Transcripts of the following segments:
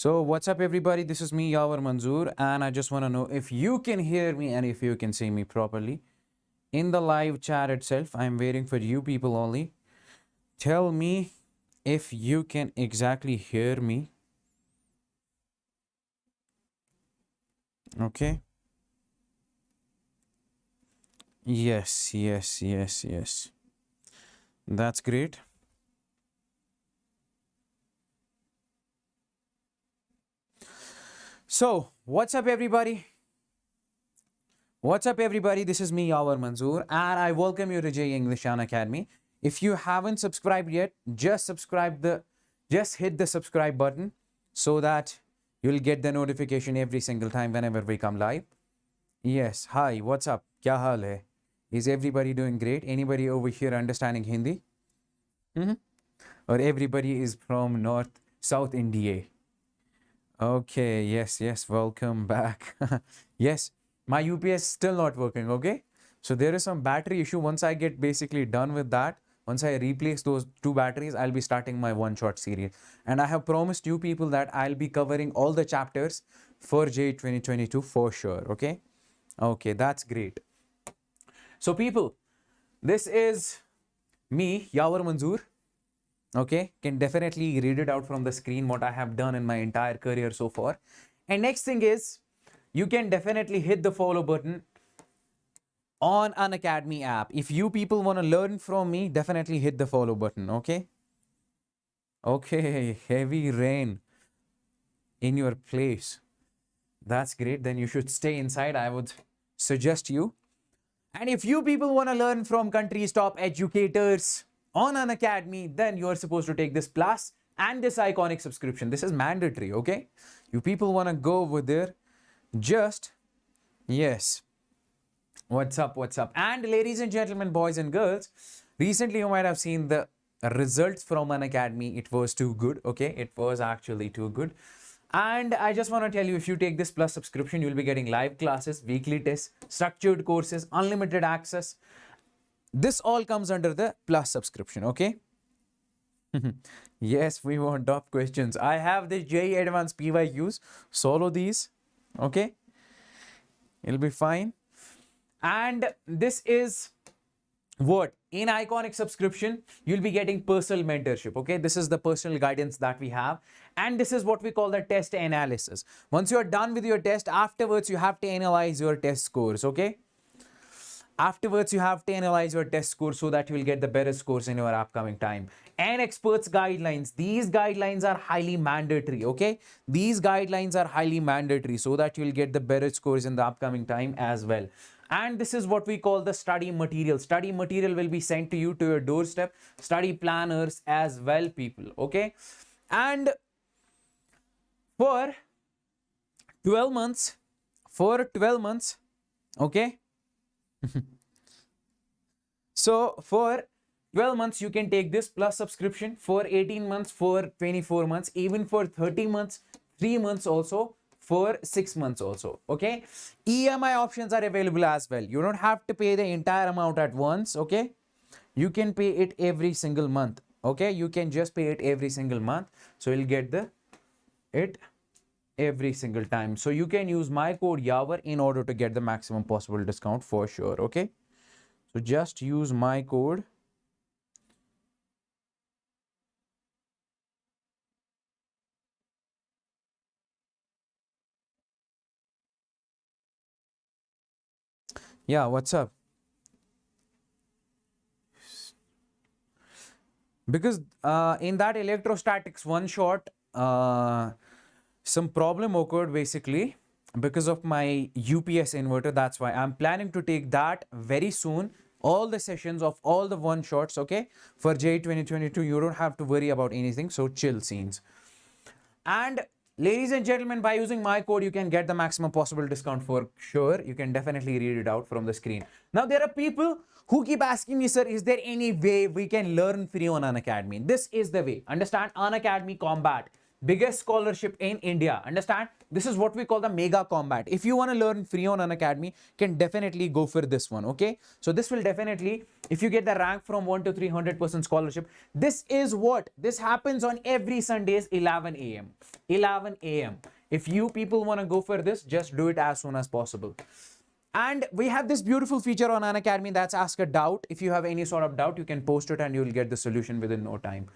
So what's up everybody, this is me Yawar Manzoor and I just want to know if you can hear me and if you can see me properly. In the live chat itself, I'm waiting for you people only. Tell me if you can exactly hear me. Okay. Yes. That's great. So, what's up everybody? What's up everybody? This is me Yawar Manzoor and I welcome you to JEE English Unacademy. If you haven't subscribed yet, just hit the subscribe button so that you'll get the notification every single time whenever we come live. Yes, hi, what's up? Kya haal hai? Is everybody doing great? Anybody over here understanding Hindi? Or everybody is from South India? Okay, yes, welcome back. Yes, my UPS still not working, okay? So there is some battery issue. Once I get basically done with that, once I replace those two batteries, I'll be starting my one-shot series. And I have promised you people that I'll be covering all the chapters for JEE 2022 for sure, okay? Okay, that's great. So people, this is me, Yawar Manzoor. Okay, can definitely read it out from the screen what I have done in my entire career so far. And next thing is, you can definitely hit the follow button on Unacademy app. If you people want to learn from me, definitely hit the follow button, okay? Okay, heavy rain in your place. That's great. Then you should stay inside, I would suggest you. And if you people want to learn from country's top educators on Unacademy, then you are supposed to take this plus and this iconic subscription. This is mandatory, okay? You people want to go over there, just, yes. What's up? And ladies and gentlemen, boys and girls, recently you might have seen the results from Unacademy. It was too good, okay? It was actually too good. And I just want to tell you, if you take this plus subscription, you'll be getting live classes, weekly tests, structured courses, unlimited access. This all comes under the plus subscription, okay? Yes, we want top questions. I have the JEE Advanced PYQs. Solo these, okay? It'll be fine. And this is what? In Iconic subscription, you'll be getting personal mentorship, okay? This is the personal guidance that we have. And this is what we call the test analysis. Once you're done with your test, afterwards, you have to analyze your test scores, okay? Afterwards, you have to analyze your test scores so that you will get the better scores in your upcoming time. And experts guidelines. These guidelines are highly mandatory, okay? These guidelines are highly mandatory so that you will get the better scores in the upcoming time as well. And this is what we call the study material. Study material will be sent to you to your doorstep. Study planners as well, people, okay? And for 12 months, okay? So for 12 months, you can take this plus subscription. For 18 months, for 24 months, even for 30 months, 3 months also, for 6 months also, okay? EMI options are available as well. You don't have to pay the entire amount at once, okay? You can pay it every single month, okay? You can just pay it every single month. So you'll get it every single time. So you can use my code Yawar in order to get the maximum possible discount for sure, okay? So just use my code. Yeah, what's up? Because in that electrostatics one shot, some problem occurred basically because of my UPS inverter. That's why I'm planning to take that very soon. All the sessions of all the one shots, okay? For JEE 2022, you don't have to worry about anything. So chill scenes. And ladies and gentlemen, by using my code, you can get the maximum possible discount for sure. You can definitely read it out from the screen. Now, there are people who keep asking me, sir, is there any way we can learn free on Unacademy? This is the way. Understand? Unacademy Combat. Biggest scholarship in India. Understand? This is what we call the mega combat. If you want to learn free on Unacademy, can definitely go for this one. Okay, so this will definitely, if you get the rank from 1 to 300% scholarship, this is what this happens on every Sundays 11 a.m. 11 a.m. If you people want to go for this, just do it as soon as possible. And we have this beautiful feature on Unacademy, that's ask a doubt. If you have any sort of doubt, you can post it and you will get the solution within no time.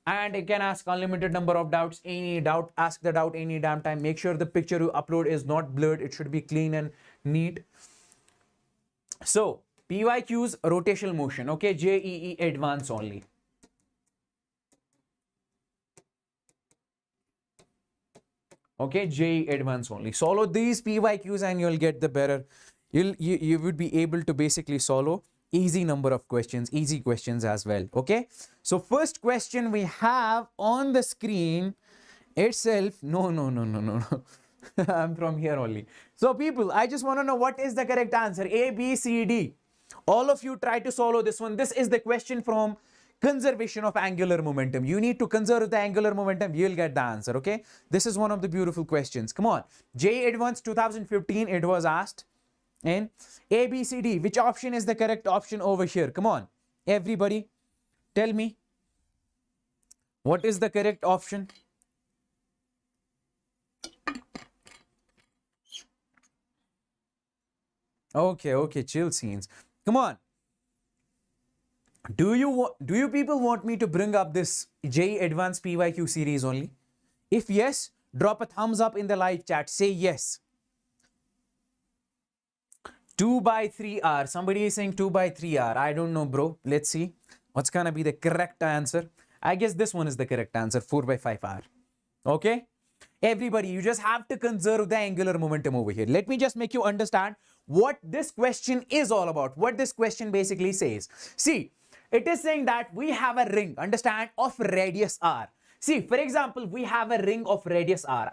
And you can ask unlimited number of doubts, any doubt, ask the doubt any damn time. Make sure the picture you upload is not blurred. It should be clean and neat. So PYQ's rotational motion, okay, JEE advanced only. Okay, JEE advanced only. Solve these PYQs and you'll get the better. You would be able to basically solve easy number of questions, easy questions as well. Okay, so first question we have on the screen itself. No. I'm from here only. So people, I just want to know what is the correct answer. A, B, C, D. All of you try to solve this one. This is the question from conservation of angular momentum. You need to conserve the angular momentum. You'll get the answer. Okay, this is one of the beautiful questions. Come on, JEE Advanced 2015 it was asked. And A, B, C, D, which option is the correct option over here? Come on, everybody, tell me what is the correct option. Okay, chill scenes. Come on. Do you people want me to bring up this JEE Advanced PYQ series only? If yes, drop a thumbs up in the live chat. Say yes. 2 by 3 hour. Somebody is saying 2 by 3 hour. I don't know, bro. Let's see what's gonna be the correct answer. I guess this one is the correct answer. 4 by 5 hour. Okay, everybody, you just have to conserve the angular momentum over here. Let me just make you understand what this question is all about. What this question basically says. See, it is saying that we have a ring, understand, of radius r. See, for example, we have a ring of radius r.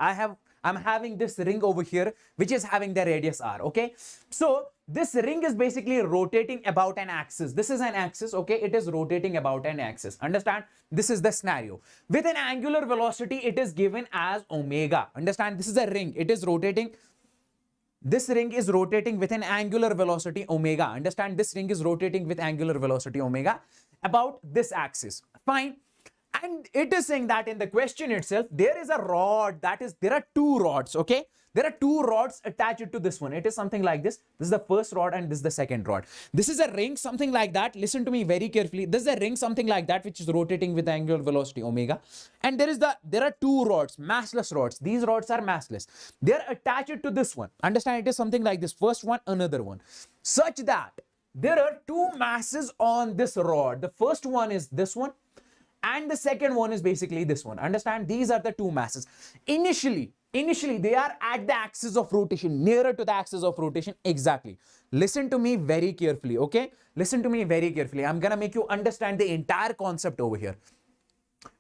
I'm having this ring over here, which is having the radius r. Okay, so this ring is basically rotating about an axis. This is an axis. Okay, it is rotating about an axis. Understand? This is the scenario. With an angular velocity, it is given as omega. Understand? This is a ring. It is rotating. This ring is rotating with an angular velocity omega. Understand? This ring is rotating with angular velocity omega about this axis. Fine. And it is saying that in the question itself, there is a rod, there are two rods, okay? There are two rods attached to this one. It is something like this. This is the first rod and this is the second rod. This is a ring, something like that. Listen to me very carefully. This is a ring, something like that, which is rotating with angular velocity omega. And there are two rods, massless rods. These rods are massless. They are attached to this one. Understand? It is something like this. First one, another one. Such that there are two masses on this rod. The first one is this one. And the second one is basically this one. Understand? These are the two masses. Initially, they are at the axis of rotation, nearer to the axis of rotation. Exactly. Listen to me very carefully, okay? Listen to me very carefully. I'm gonna make you understand the entire concept over here.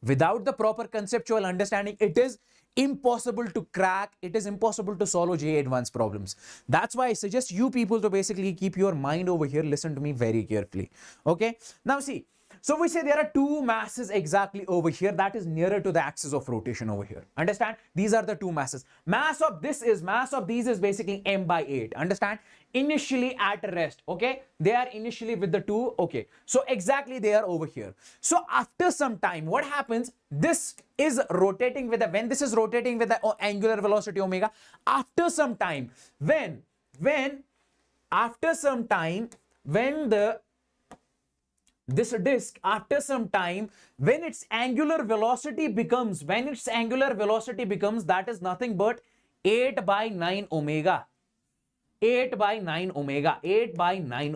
Without the proper conceptual understanding, it is impossible to crack. It is impossible to solve JEE Advanced problems. That's why I suggest you people to basically keep your mind over here. Listen to me very carefully, okay? Now see. So we say there are two masses exactly over here that is nearer to the axis of rotation over here. Understand? These are the two masses. Mass of these is basically m by 8. Understand? Initially at rest. Okay? They are initially with the two. Okay. So exactly they are over here. So after some time, what happens? This is rotating with when this is rotating with the angular velocity omega. After some time, when this disk, after some time, when its angular velocity becomes, that is nothing but 8 by 9 omega. 8 by 9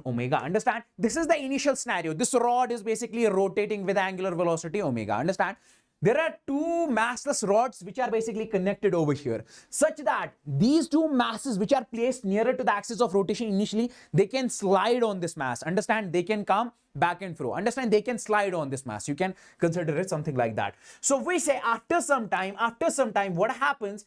omega. Understand? This is the initial scenario. This rod is basically rotating with angular velocity omega. Understand? There are two massless rods which are basically connected over here, such that these two masses which are placed nearer to the axis of rotation initially, they can slide on this mass. Understand? They can come back and fro. Understand? They can slide on this mass. You can consider it something like that. So we say after some time, what happens?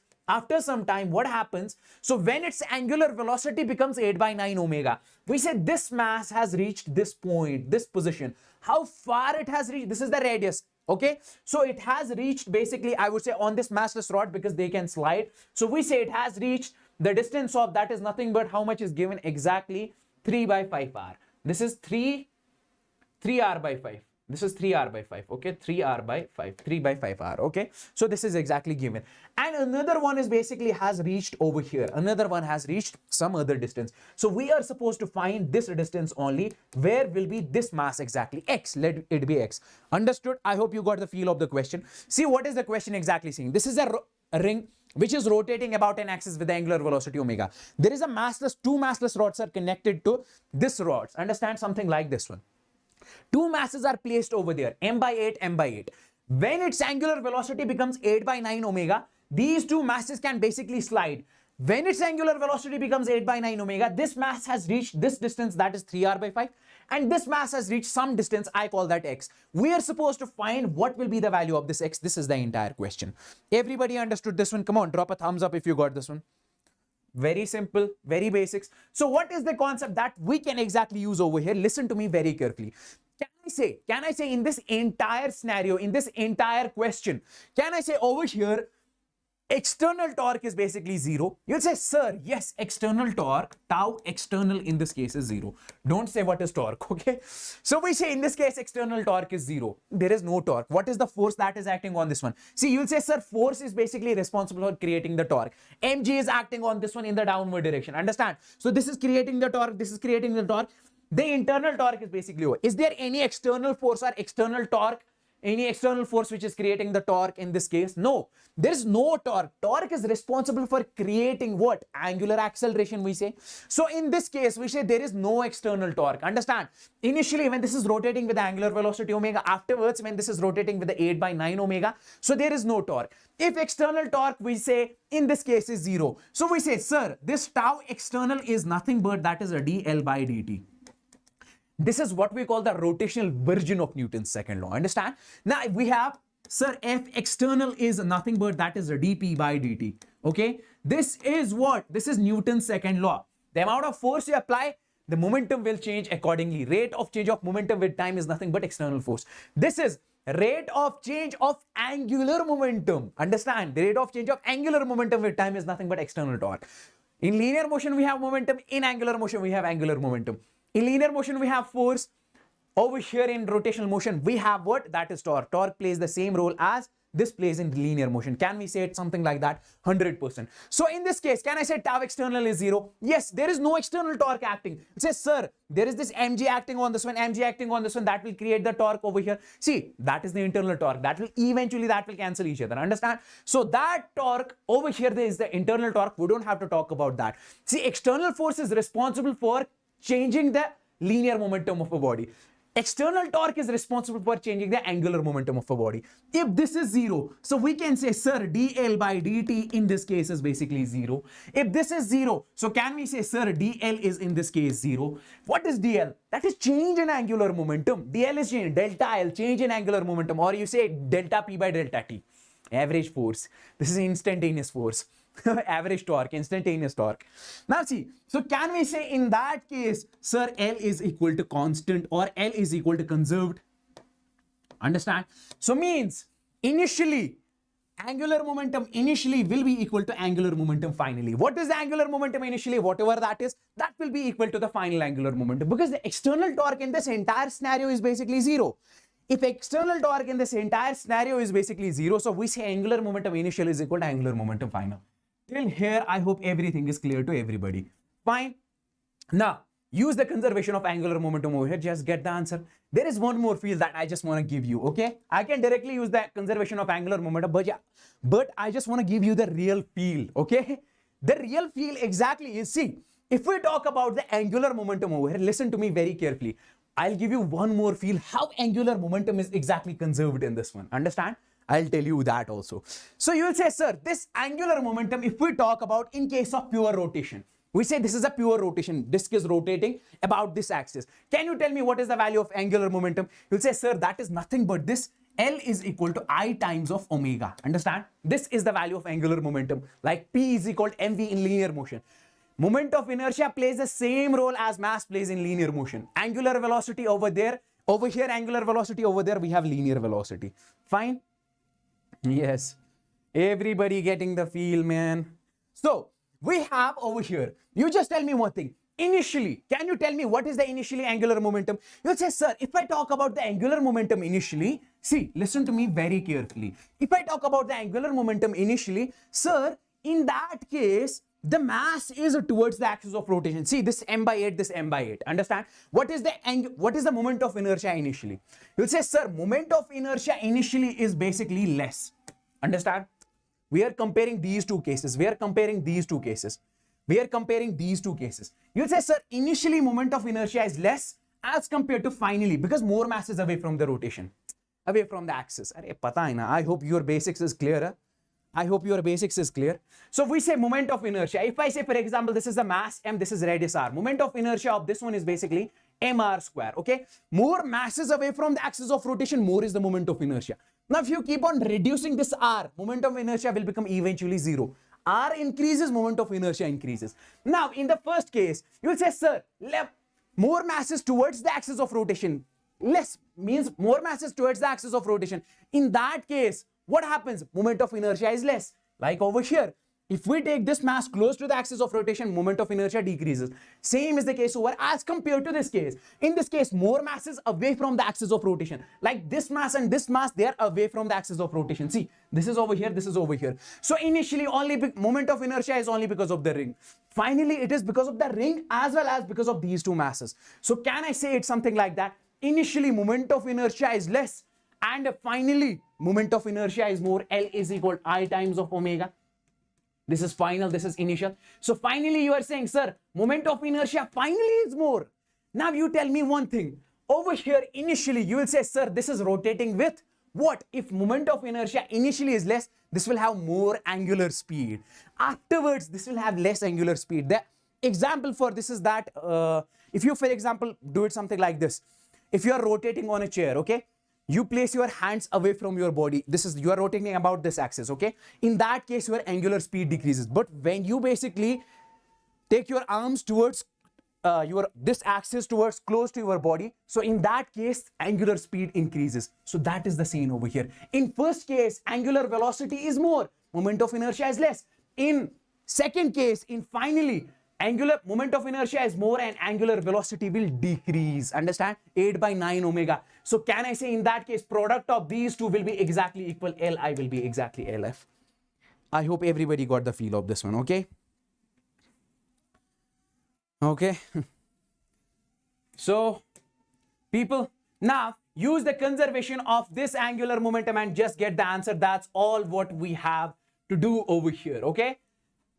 So when its angular velocity becomes 8 by 9 omega, we say this mass has reached this point, this position. How far it has reached? This is the radius. Okay, so it has reached basically, I would say, on this massless rod, because they can slide. So we say it has reached the distance of, that is nothing but how much is given exactly, 3 by 5 r. This is 3 r by 5. This is 3 r by 5. Okay, 3 r by 5, 3 by 5 r. Okay, so this is exactly given. And another one is basically has reached over here. Another one has reached some other distance. So we are supposed to find this distance only. Where will be this mass exactly? X. Let it be X. Understood? I hope you got the feel of the question. See, what is the question exactly saying? This is a ring which is rotating about an axis with the angular velocity omega. There is a massless, two massless rods are connected to this rods. Understand? Something like this one. Two masses are placed over there, m by 8, m by 8. When its angular velocity becomes 8 by 9 omega, these two masses can basically slide. When its angular velocity becomes 8 by 9 omega, this mass has reached this distance, that is 3 r by 5. And this mass has reached some distance, I call that x. We are supposed to find what will be the value of this x. This is the entire question. Everybody understood this one? Come on, drop a thumbs up if you got this one. Very simple, very basics. So what is the concept that we can exactly use over here? Listen to me very carefully. Can I say in this entire scenario, in this entire question, can I say over here, external torque is basically 0? You'll say, sir, yes, external torque, tau external in this case is 0. Don't say what is torque, okay? So we say in this case, external torque is 0. There is no torque. What is the force that is acting on this one? See, you'll say, sir, force is basically responsible for creating the torque. Mg is acting on this one in the downward direction. Understand? So this is creating the torque. This is creating the torque. The internal torque is basically over. Is there any external force or external torque? Any external force which is creating the torque in this case? No, there is no torque. Torque is responsible for creating what? Angular acceleration, we say. So in this case, we say there is no external torque. Understand? Initially, when this is rotating with the angular velocity omega, afterwards, when this is rotating with the 8 by 9 omega, so there is no torque. If external torque, we say in this case is 0. So we say, sir, this tau external is nothing but that is a dl by dt. This is what we call the rotational version of Newton's second law. Understand? Now we have, sir, F external is nothing but that is a dp by dt. Okay? This is what? This is Newton's second law. The amount of force you apply, the momentum will change accordingly. Rate of change of momentum with time is nothing but external force. This is rate of change of angular momentum. Understand? The rate of change of angular momentum with time is nothing but external torque. In linear motion, we have momentum. In angular motion, we have angular momentum. In linear motion, we have force. Over here in rotational motion, we have what? That is torque. Torque plays the same role as this plays in linear motion. Can we say it something like that? 100%. So in this case, can I say tau external is 0? Yes, there is no external torque acting. It says, sir, there is this mg acting on this one, mg acting on this one, that will create the torque over here. See, that is the internal torque. That will eventually, that will cancel each other. Understand? So that torque over here, there is the internal torque. We don't have to talk about that. See, external force is responsible for changing the linear momentum of a body. External torque is responsible for changing the angular momentum of a body. If this is 0, so we can say, sir, dl by dt in this case is basically 0. If this is 0, so can we say, sir, dl is in this case 0. What is dl? That is change in angular momentum. dl is change, delta L, change in angular momentum, or you say delta p by delta t. Average force. This is instantaneous force. Average torque, instantaneous torque. Now see, so can we say in that case, sir, L is equal to constant or L is equal to conserved? Understand? So means initially, angular momentum initially will be equal to angular momentum finally. What is the angular momentum initially? Whatever that is, that will be equal to the final angular momentum, because the external torque in this entire scenario is basically 0. If external torque in this entire scenario is basically 0, so we say angular momentum initial is equal to angular momentum final. Till here, I hope everything is clear to everybody. Fine. Now, use the conservation of angular momentum over here. Just get the answer. There is one more field that I just want to give you, okay? I can directly use the conservation of angular momentum, but I just want to give you the real feel, okay? The real feel exactly is, see, if we talk about the angular momentum over here, listen to me very carefully. I'll give you one more feel how angular momentum is exactly conserved in this one. Understand? I'll tell you that also. So you will say, sir, this angular momentum, if we talk about in case of pure rotation, we say this is a pure rotation. Disk is rotating about this axis. Can you tell me what is the value of angular momentum? You'll say, sir, that is nothing but this L is equal to I times of omega. Understand? This is the value of angular momentum. Like P is equal to mv in linear motion. Moment of inertia plays the same role as mass plays in linear motion. Angular velocity over there, Over here, angular velocity. Over there, we have linear velocity. Fine? Yes. Everybody getting the feel, man. So, we have over here, you just tell me one thing. Initially, can you tell me what is the initially angular momentum? You'll say, sir, if I talk about the angular momentum initially, see, listen to me very carefully. If I talk about the angular momentum initially, sir, in that case, the mass is towards the axis of rotation. See, this m by 8, this m by 8. Understand? What is the moment of inertia initially? You'll say, sir, moment of inertia initially is basically less. Understand? We are comparing these two cases. We are comparing these two cases. You'll say, sir, initially moment of inertia is less as compared to finally, because more mass is away from the rotation, away from the axis. I hope your basics is clear. So we say moment of inertia. If I say, for example, this is the mass m, this is radius r. Moment of inertia of this one is basically mr square. Okay, more mass is away from the axis of rotation, more is the moment of inertia. Now, if you keep on reducing this r, moment of inertia will become eventually zero. R increases, moment of inertia increases. Now, in the first case, you will say, sir, more mass is towards the axis of rotation. Less means more mass is towards the axis of rotation. In that case, what happens? Moment of inertia is less. Like over here, if we take this mass close to the axis of rotation, moment of inertia decreases. Same is the case over as compared to this case. In this case, more mass is away from the axis of rotation. Like this mass and this mass, they are away from the axis of rotation. See, this is over here, this is over here. So initially, only moment of inertia is only because of the ring. Finally, it is because of the ring as well as because of these two masses. So can I say it something like that? Initially, moment of inertia is less, and finally, moment of inertia is more. L is equal to I times of omega. This is final, this is initial. So finally you are saying, sir, moment of inertia finally is more. Now you tell me one thing. Over here, initially you will say, sir, this is rotating with what? If moment of inertia initially is less, this will have more angular speed. Afterwards, this will have less angular speed. The example for this is that if you, for example, do it something like this. If you are rotating on a chair, okay? You place your hands away from your body. This is, you are rotating about this axis, okay? In that case, your angular speed decreases. But when you basically take your arms towards this axis towards close to your body, so in that case, angular speed increases. So that is the same over here. In first case, angular velocity is more, moment of inertia is less. In second case, in finally, angular moment of inertia is more and angular velocity will decrease. Understand? 8 by 9 omega. So can I say in that case, product of these two will be exactly equal. Li will be exactly Lf. I hope everybody got the feel of this one. Okay. Okay. So people, now use the conservation of this angular momentum and just get the answer. That's all what we have to do over here. Okay.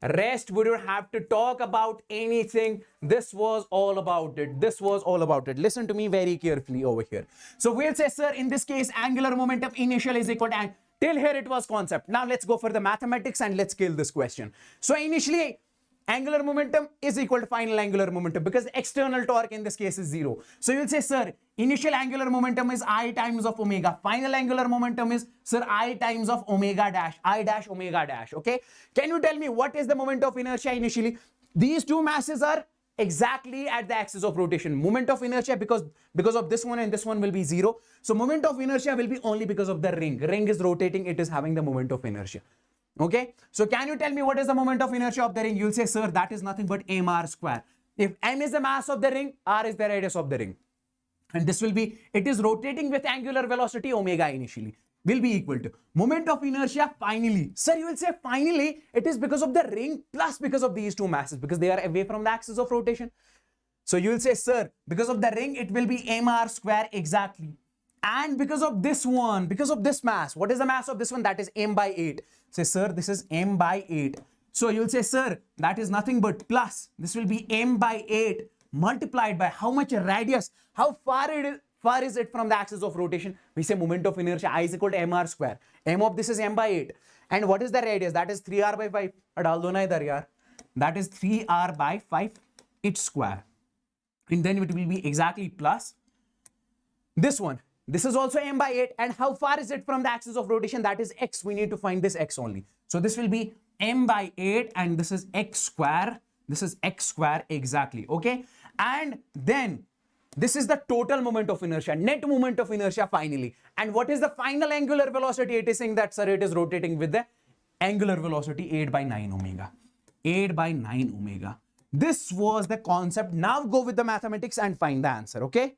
Rest, we don't have to talk about anything. This was all about it. This was all about it. Listen to me very carefully over here. So we'll say, sir, in this case, angular momentum initial is equal to, and till here it was concept. Now let's go for the mathematics and let's kill this question. So initially, angular momentum is equal to final angular momentum because external torque in this case is 0. So you'll say, sir, initial angular momentum is I times of omega. Final angular momentum is, sir, I times of omega dash, I dash omega dash. Okay. Can you tell me what is the moment of inertia initially? These two masses are exactly at the axis of rotation. Moment of inertia because of this one and this one will be 0. So moment of inertia will be only because of the ring. Ring is rotating. It is having the moment of inertia. Okay, so can you tell me what is the moment of inertia of the ring? You'll say, sir, that is nothing but mr square. If m is the mass of the ring, r is the radius of the ring. And this will be, it is rotating with angular velocity omega initially, will be equal to moment of inertia finally. Sir, you will say finally, it is because of the ring plus because of these two masses, because they are away from the axis of rotation. So you will say, sir, because of the ring, it will be mr square exactly. And because of this one, because of this mass, what is the mass of this one? That is m by 8. Say, sir, this is m by 8. So you'll say, sir, that is nothing but plus. This will be m by 8 multiplied by how much radius, how far is it from the axis of rotation? We say moment of inertia I is equal to mr square. M of this is m by 8. And what is the radius? That is 3r by 5. Dal do na idhar yaar. That is 3r by 5 its square. And then it will be exactly plus this one. This is also m by 8. And how far is it from the axis of rotation? That is x. We need to find this x only. So this will be m by 8 and this is x square. This is x square exactly. Okay. And then This is the total moment of inertia, net moment of inertia finally. And what is the final angular velocity? It is saying that, sir, it is rotating with the angular velocity 8 by 9 omega. 8 by 9 omega. This was the concept. Now go with the mathematics and find the answer, okay?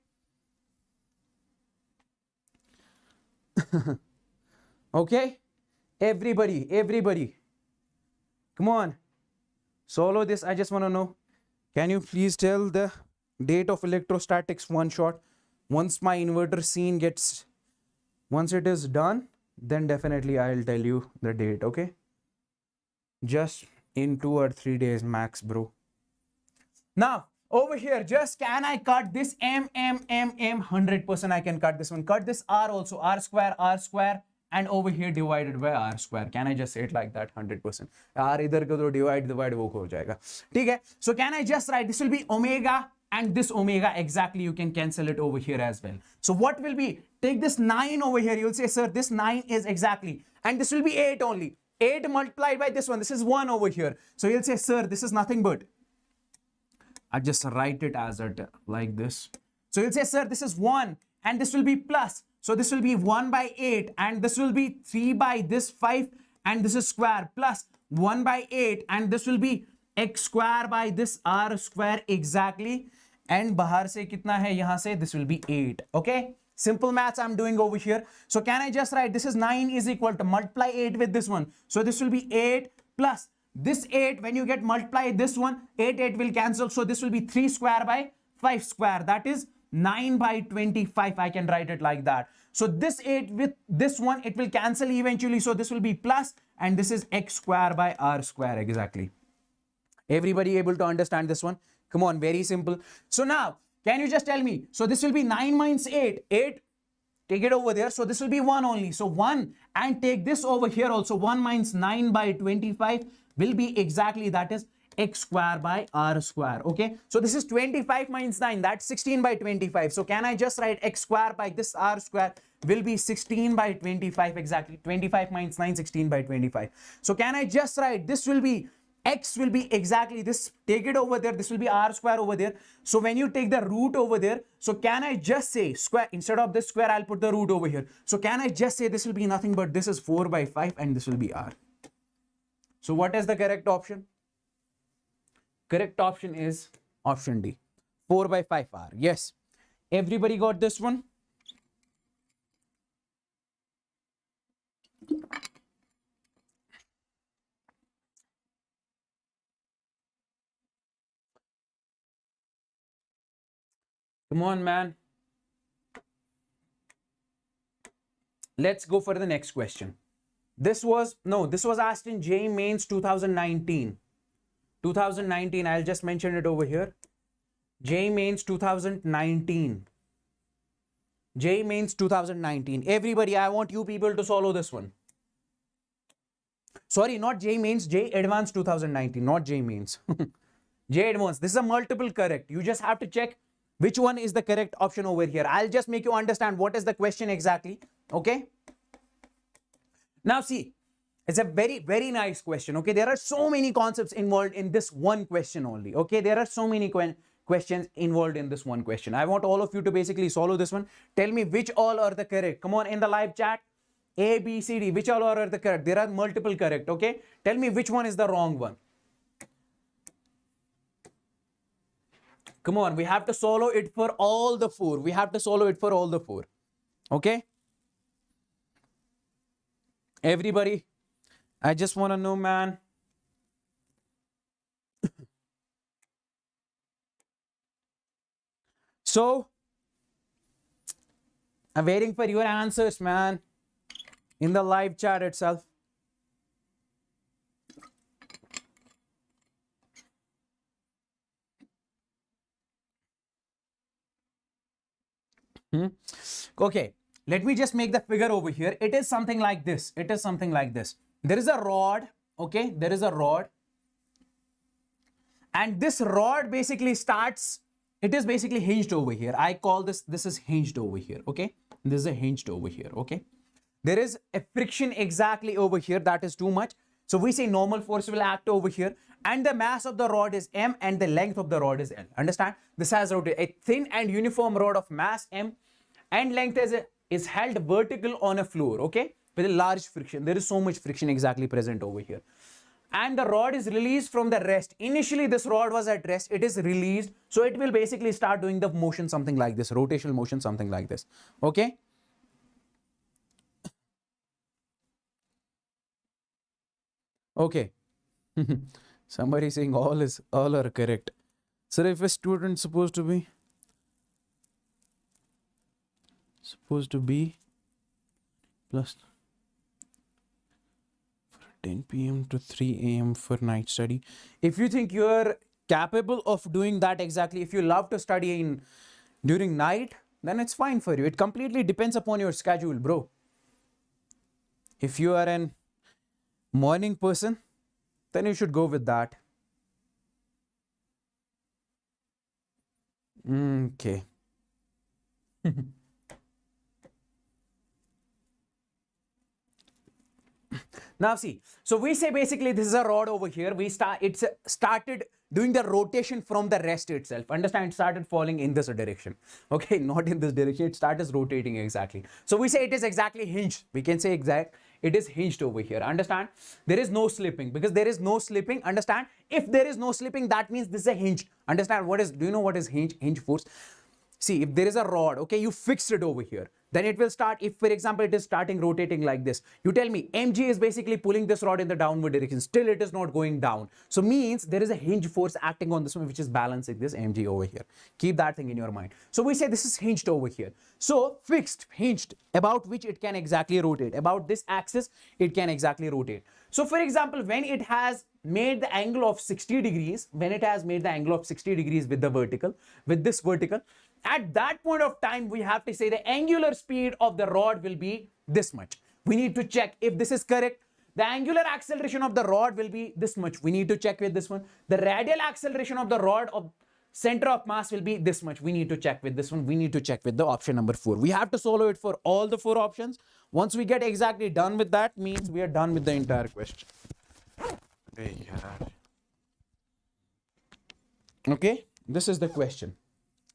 Okay? Everybody. Come on. Solve this. I just want to know. Can you please tell the date of electrostatics one shot? Once my inverter scene gets, once it is done, then definitely I'll tell you the date, okay? Just in 2 or 3 days max, bro. Now, over here, just can I cut this M, 100% I can cut this one. Cut this R also, R square, and over here divided by R square. Can I just say it like that? 100%. R idhar ko divide wo ho jayega. Okay? So can I just write, this will be omega, and this omega exactly, you can cancel it over here as well. So what will be, take this 9 over here. You'll say, sir, this 9 is exactly, and this will be 8 only. 8 multiplied by this one. This is 1 over here. So you'll say, sir, this is nothing but, I just write it as it like this. So you'll say, sir, this is 1, and this will be plus. So this will be 1 by 8, and this will be 3 by this 5, and this is square, plus 1 by 8, and this will be x square by this R square exactly. And bahar se kitna hai yahan se? This will be 8. Okay? Simple maths I'm doing over here. So can I just write, this is 9 is equal to multiply 8 with this one. So this will be 8 plus this 8, when you get multiply this one, 8 will cancel. So this will be 3 square by 5 square. That is 9 by 25. I can write it like that. So this 8 with this one, it will cancel eventually. So this will be plus, and this is x square by R square exactly. Everybody able to understand this one? Come on, very simple. So now, can you just tell me? So this will be 9 minus 8. 8, take it over there. So this will be 1 only. So 1, and take this over here also. 1 minus 9 by 25 will be exactly, that is x square by R square. Okay. So this is 25 minus 9. That's 16 by 25. So can I just write x square by this R square will be 16 by 25 exactly. 25 minus 9, 16 by 25. So can I just write, this will be, x will be exactly this, take it over there, this will be R square over there. So when you take the root over there, so can I just say square, instead of this square, I'll put the root over here. So can I just say this will be nothing but this is 4 by 5, and this will be R. So what is the correct option? Correct option is option D, 4 by 5 R. Yes. Everybody got this one? Come on, man. Let's go for the next question. This was asked in JEE Mains 2019. 2019, I'll just mention it over here. JEE Mains 2019. JEE Mains 2019. Everybody, I want you people to solve this one. Sorry, not JEE Mains, JEE Advanced 2019, not JEE Mains. JEE Advanced. This is a multiple correct. You just have to check which one is the correct option over here. I'll just make you understand what is the question exactly. Okay. Now see, it's a very, very nice question. Okay. There are so many concepts involved in this one question only. Okay. There are so many questions involved in this one question. I want all of you to basically solve this one. Tell me which all are the correct. Come on in the live chat. A, B, C, D. Which all are the correct? There are multiple correct. Okay. Tell me which one is the wrong one. Come on. We have to solve it for all the 4. We have to solve it for all the 4. Okay. Everybody, I just want to know, man. So, I'm waiting for your answers, man, in the live chat itself. Okay. Let me just make the figure over here. It is something like this. It is something like this. There is a rod. Okay. There is a rod. And this rod basically starts, it is basically hinged over here. I call this is hinged over here. Okay. This is a hinged over here. Okay. There is a friction exactly over here. That is too much. So we say normal force will act over here. and the mass of the rod is m and the length of the rod is l. Understand? This has rotated. A thin and uniform rod of mass m and length is held vertical on a floor, okay, with a large friction. There is so much friction exactly present over here. And the rod is released from the rest. Initially, this rod was at rest. It is released. So it will basically start doing the motion something like this, rotational motion something like this. Okay. Okay. Somebody saying all are correct. So if a student supposed to be plus 10 p.m. to 3 a.m. for night study. If you think you're capable of doing that exactly, if you love to study during night, then it's fine for you. It completely depends upon your schedule, bro. If you are an morning person, then you should go with that. Okay. Now see, so we say basically this is a rod over here. It's started doing the rotation from the rest itself. Understand? It started falling in this direction. Okay, not in this direction. It started rotating exactly. So we say it is exactly hinged. We can say it is hinged over here. Understand? There is no slipping because there is no slipping. Understand? If there is no slipping, that means this is a hinge. Understand? Do you know what is hinge force? See, if there is a rod, okay, you fixed it over here, then it will start. If, for example, it is starting rotating like this, you tell me mg is basically pulling this rod in the downward direction. Still, it is not going down. So means there is a hinge force acting on this one, which is balancing this mg over here. Keep that thing in your mind. So we say this is hinged over here. So fixed, hinged, about which it can exactly rotate. About this axis, it can exactly rotate. So for example, when it has made the angle of 60 degrees, with the vertical, with this vertical, at that point of time, we have to say the angular speed of the rod will be this much. We need to check if this is correct. The angular acceleration of the rod will be this much. We need to check with this one. The radial acceleration of the rod of center of mass will be this much. We need to check with this one. We need to check with the option number 4. We have to solve it for all the 4 options. Once we get exactly done with that, means we are done with the entire question. Okay, this is the question.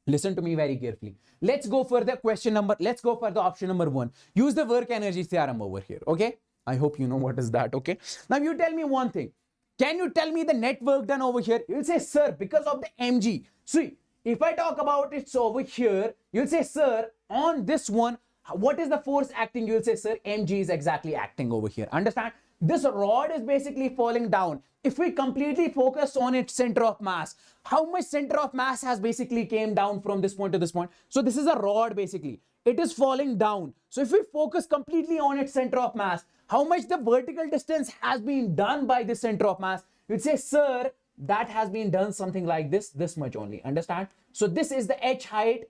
Listen to me very carefully. Let's go for the option number 1. Use the work energy theorem over here. Okay, I hope you know what is that. Okay, now you tell me one thing. Can you tell me the net work done over here? You'll say, sir, because of the mg. See, if I talk about it over here, you'll say, sir, on this one, what is the force acting? You'll say, sir, mg is exactly acting over here. Understand? This rod is basically falling down. If we completely focus on its center of mass, how much center of mass has basically came down from this point to this point? So this is a rod basically. It is falling down. So if we focus completely on its center of mass, how much the vertical distance has been done by the center of mass? You'd say, sir, that has been done something like this much only. Understand? So this is the h height.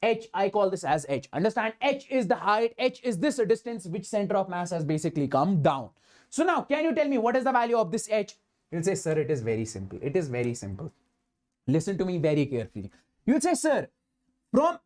H, I call this as h. Understand? H is the height. H is this distance which center of mass has basically come down. So now, can you tell me what is the value of this h? You'll say, sir, it is very simple. It is very simple. Listen to me very carefully. You'll say, sir, from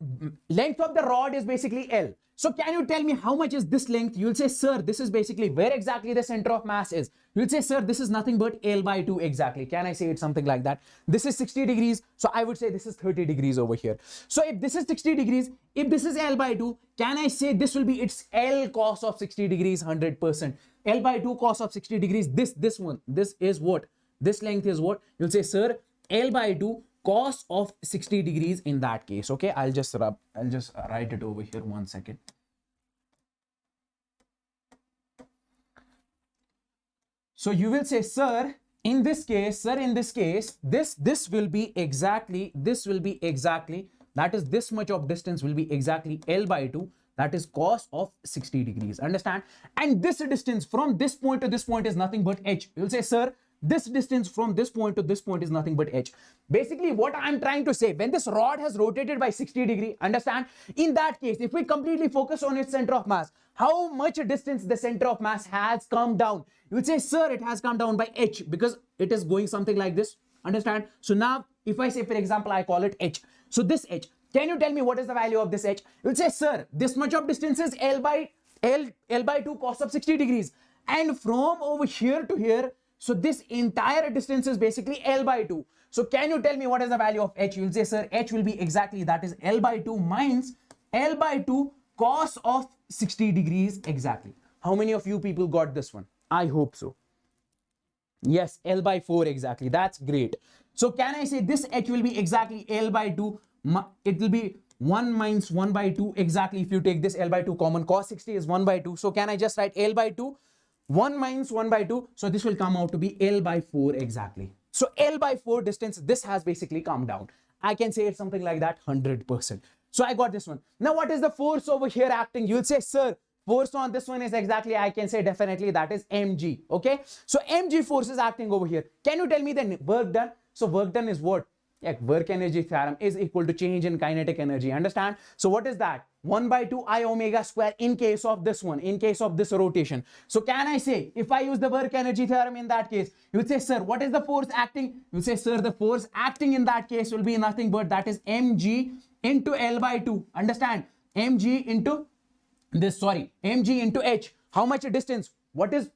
length of the rod is basically L. So can you tell me how much is this length? You'll say, sir, this is basically where exactly the center of mass is. You'll say, sir, this is nothing but L by 2 exactly. Can I say it something like that? This is 60 degrees. So I would say this is 30 degrees over here. So if this is 60 degrees, if this is L by 2, can I say this will be its L cos of 60 degrees 100%? L by 2 cos of 60 degrees. This one, this is what? This length is what? You'll say, sir, L by 2 cos of 60 degrees in that case. Okay, I'll just write it over here. 1 second. So you will say, sir, in this case, this will be exactly, that is this much of distance will be exactly L by 2. That is cos of 60 degrees. Understand? And this distance from this point to this point is nothing but h. You'll say, sir, this distance from this point to this point is nothing but h. Basically, what I'm trying to say, when this rod has rotated by 60 degrees, understand? In that case, if we completely focus on its center of mass, how much distance the center of mass has come down? You would say, sir, it has come down by h because it is going something like this. Understand? So now, if I say, for example, I call it h. So this h, can you tell me what is the value of this h? You would say, sir, this much of distance is L by 2 cos of 60 degrees. And from over here to here, So this entire distance is basically L by 2. So can you tell me what is the value of h? You'll say, sir, h will be exactly, that is L by 2 minus L by 2 cos of 60 degrees exactly. How many of you people got this one? I hope so. Yes, L by 4 exactly. That's great. So can I say this h will be exactly L by 2? It will be 1 minus 1 by 2 exactly. If you take this L by 2 common, cos 60 is 1 by 2. So can I just write L by 2? 1 minus 1 by 2. So this will come out to be L by 4 exactly. So L by 4 distance, this has basically come down. I can say it's something like that 100%. So I got this one. Now what is the force over here acting? You'll say, sir, force on this one is exactly, I can say definitely that is mg. Okay. So mg force is acting over here. Can you tell me the work done? So work done is what? Yeah, work energy theorem is equal to change in kinetic energy. Understand? So what is that? 1 by 2 I omega square in case of this one, in case of this rotation. So can I say, if I use the work energy theorem in that case, you would say, sir, what is the force acting? You say, sir, the force acting in that case will be nothing but that is mg into L by 2. Understand? mg into this, sorry, mg into h. How much a distance? What is,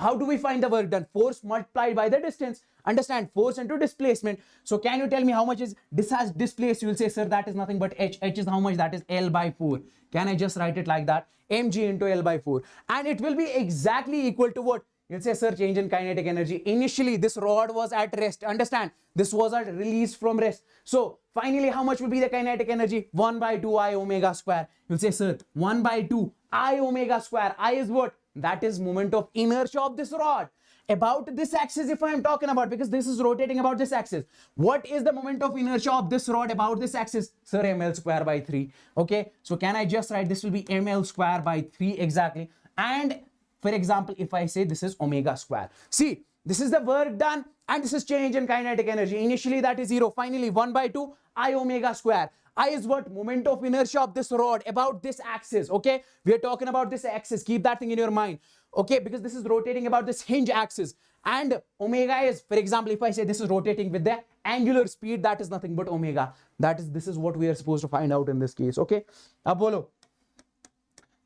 how do we find the work done? Force multiplied by the distance. Understand? Force into displacement. So can you tell me how much is this has displaced? You will say, sir, that is nothing but h. H is how much? That is L by 4. Can I just write it like that? mg into L by 4. And it will be exactly equal to what? You'll say, sir, change in kinetic energy. Initially, this rod was at rest. Understand? This was at release from rest. So finally, how much will be the kinetic energy? 1 by 2 I omega square. You'll say, sir, 1 by 2 I omega square. I is what? That is moment of inertia of this rod. About this axis, if I am talking about, because this is rotating about this axis, what is the moment of inertia of this rod about this axis? Sir, ml square by 3. Okay, so can I just write this will be ml square by 3 exactly? And for example, if I say this is omega square, see, this is the work done and this is change in kinetic energy. Initially that is 0. Finally 1 by 2 I omega square. I is what? Moment of inertia of this rod about this axis. Okay, we are talking about this axis. Keep that thing in your mind. Okay, because this is rotating about this hinge axis, and omega is, for example, if I say this is rotating with the angular speed, that is nothing but omega. That is, this is what we are supposed to find out in this case. Okay, ab bolo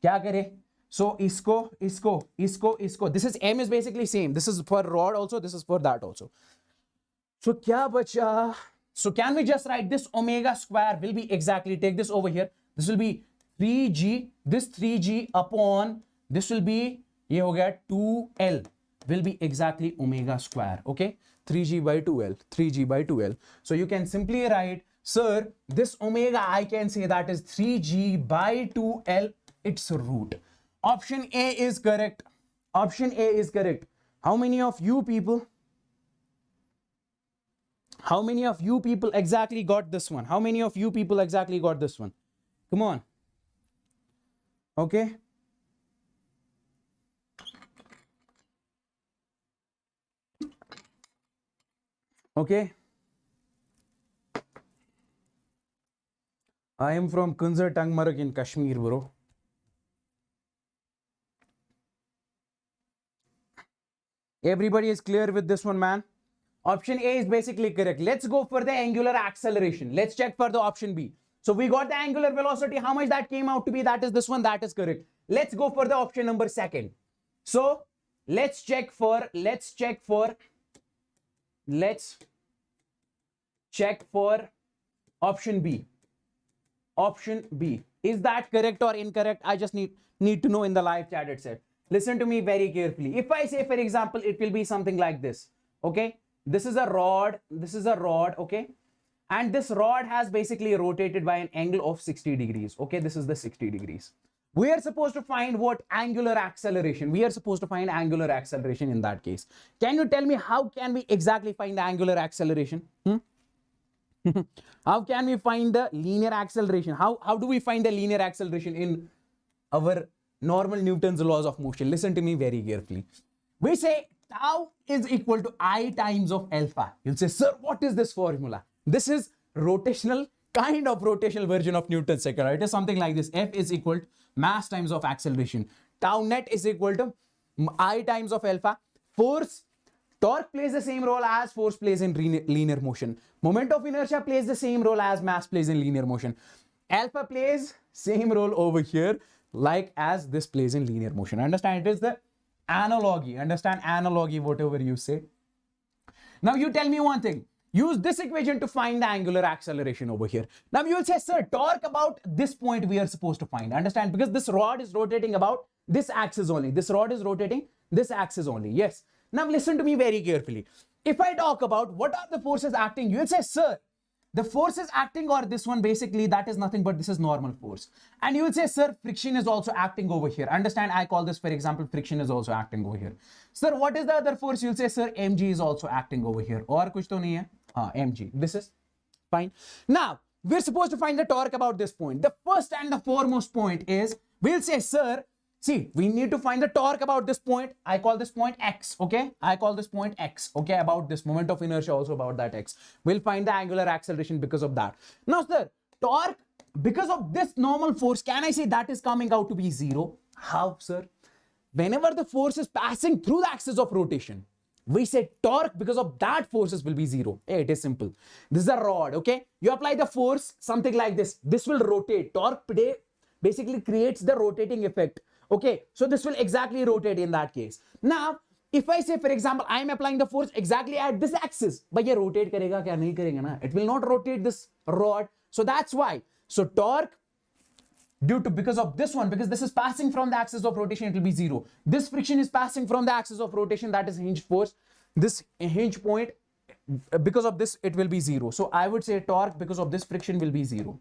kya kare? So isko, this is m is basically same. This is for rod also, this is for that also. So kya bacha? So can we just write this omega square will be exactly, take this over here, this will be 3g, this 3g upon this will be, ye ho gaya 2l will be exactly omega square. Okay, 3g by 2l, 3g by 2l. So you can simply write, sir, this omega I can say that is 3g by 2l, its root. Option A is correct. Option A is correct. How many of you people exactly got this one? How many of you people exactly got this one? Come on. Okay. Okay. I am from Kunzar Tangmarg in Kashmir, bro. Everybody is clear with this one, man? Option A is basically correct. Let's go for the angular acceleration. Let's check for the option B. So we got the angular velocity. How much that came out to be? That is this one. That is correct. Let's go for the option number 2. So let's check for option B. Option B. Is that correct or incorrect? I just need to know in the live chat itself. Listen to me very carefully. If I say, for example, it will be something like this. Okay. This is a rod. This is a rod. Okay. And this rod has basically rotated by an angle of 60 degrees. Okay. This is the 60 degrees. We are supposed to find what? Angular acceleration. We are supposed to find angular acceleration in that case. Can you tell me how can we exactly find the angular acceleration? How can we find the linear acceleration? How do we find the linear acceleration in our normal Newton's laws of motion? Listen to me very carefully. We say tau is equal to I times of alpha. You'll say, sir, what is this formula? This is rotational, kind of rotational version of Newton's second law. It is something like this. F is equal to mass times of acceleration. Tau net is equal to I times of alpha. Force, torque plays the same role as force plays in linear motion. Moment of inertia plays the same role as mass plays in linear motion. Alpha plays same role over here like as this plays in linear motion. Understand? It is the analogy. Understand? Analogy, whatever you say. Now you tell me one thing. Use this equation to find the angular acceleration over here. Now you will say, sir, torque about this point we are supposed to find. Understand? Because this rod is rotating about this axis only. This rod is rotating this axis only. Yes. Now listen to me very carefully. If I talk about what are the forces acting, you will say, sir, the force is acting, or this one basically, that is nothing but this is normal force. And you will say, sir, friction is also acting over here. Understand? I call this, for example, friction is also acting over here. Sir, what is the other force? You will say, sir, mg is also acting over here. Or kuch to nahi hai? Mg. This is fine. Now, we're supposed to find the torque about this point. The first and the foremost point is, we'll say, sir, see, we need to find the torque about this point. I call this point x, okay? I call this point x, okay? About this moment of inertia, also about that x. We'll find the angular acceleration because of that. Now, sir, torque, because of this normal force, can I say that is coming out to be 0? How, sir? Whenever the force is passing through the axis of rotation, we say torque because of that forces will be 0. Hey, it is simple. This is a rod, okay? You apply the force, something like this. This will rotate. Torque basically creates the rotating effect. Okay, so this will exactly rotate in that case. Now, if I say, for example, I am applying the force exactly at this axis, but ye rotate karega kya nahi karega na? It will not rotate this rod. So that's why. So torque, because of this one, because this is passing from the axis of rotation, it will be 0. This friction is passing from the axis of rotation, that is hinge force. This hinge point, because of this, it will be 0. So I would say torque because of this friction will be 0.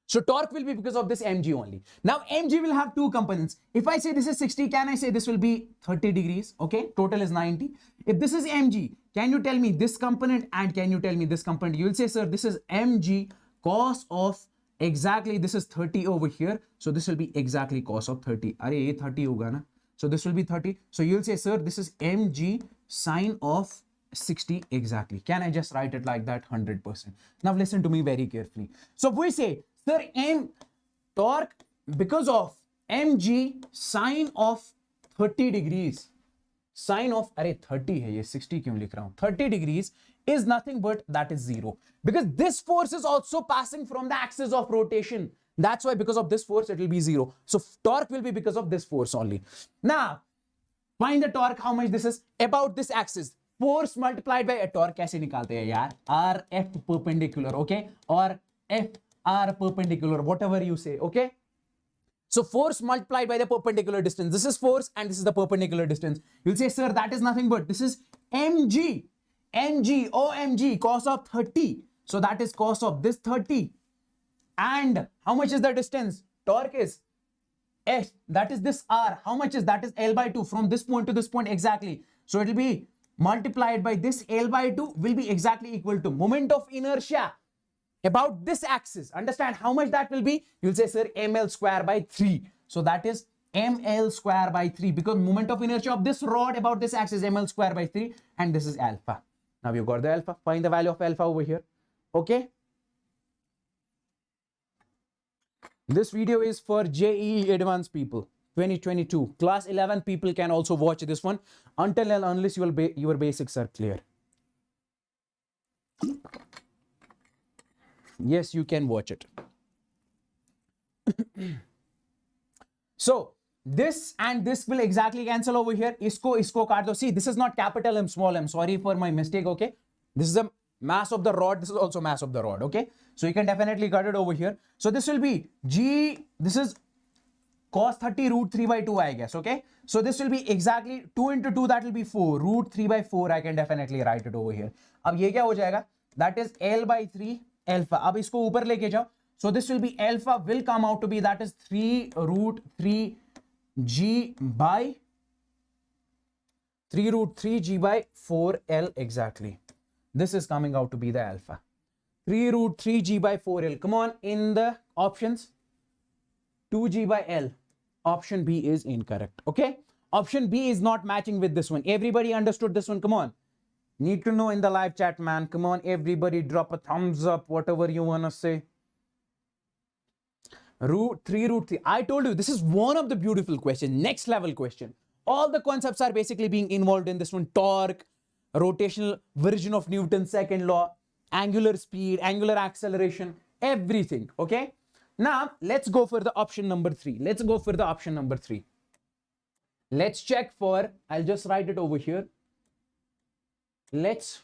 So torque will be because of this mg only. Now mg will have two components. If I say this is 60, can I say this will be 30 degrees? Okay, total is 90. If this is mg, can you tell me this component and can you tell me this component? You will say, sir, this is mg cos of exactly, this is 30 over here. So this will be exactly cos of 30. Are ye 30 hoga na? So this will be 30. So you'll say, sir, this is mg sine of 60 exactly. Can I just write it like that? 100%. Now listen to me very carefully. So we say, sir, torque because of mg sine of 30 degrees. Sine of, array 30 hai, ye 60 kyun likh raha hu? 30 degrees is nothing but that is 0. Because this force is also passing from the axis of rotation. That's why because of this force, it will be 0. So torque will be because of this force only. Now, find the torque, how much this is about this axis. Force multiplied by a torque kaise nikalte hai yaar? RF perpendicular, okay? Or FR perpendicular, whatever you say, okay? So force multiplied by the perpendicular distance. This is force and this is the perpendicular distance. You'll say, sir, that is nothing but this is mg. mg, OMG, cos of 30. So that is cos of this 30. And how much is the distance? Torque is S. That is this R. How much is that? Is L by 2 from this point to this point exactly. So it will be multiplied by this L by 2 will be exactly equal to moment of inertia about this axis. Understand how much that will be? You'll say, sir, ml square by 3. So that is ml square by 3 because moment of inertia of this rod about this axis ml square by 3 and this is alpha. Now you got the alpha. Find the value of alpha over here. Okay. This video is for JEE advanced people 2022. Class 11 people can also watch this one until and unless your basics are clear. Yes, you can watch it. So this and this will exactly cancel over here. Isko kaat do. See, this is not capital M, small m. Sorry for my mistake, okay? This is the mass of the rod. This is also mass of the rod, okay? So you can definitely cut it over here. So this will be G, this is cos 30 root 3 by 2, I guess, okay? So this will be exactly 2 into 2, that will be 4. Root 3 by 4, I can definitely write it over here. Ab ye kya ho jayega? That is L by 3 alpha. Ab isko upar leke jao. So this will be alpha will come out to be that is 3 root 3 G by 3 root 3 G by 4L exactly. This is coming out to be the alpha. 3 root 3 G by 4L. Come on, in the options, 2G by L. Option B is incorrect. Okay? Option B is not matching with this one. Everybody understood this one? Come on. Need to know in the live chat, man. Come on, everybody drop a thumbs up, whatever you want to say. 3 root 3. I told you, this is one of the beautiful questions. Next level question. All the concepts are basically being involved in this one. Torque, rotational version of Newton's second law, angular speed, angular acceleration, everything. Okay? Now, let's go for the option number 3. Let's go for the option number 3. Let's check for, I'll just write it over here. Let's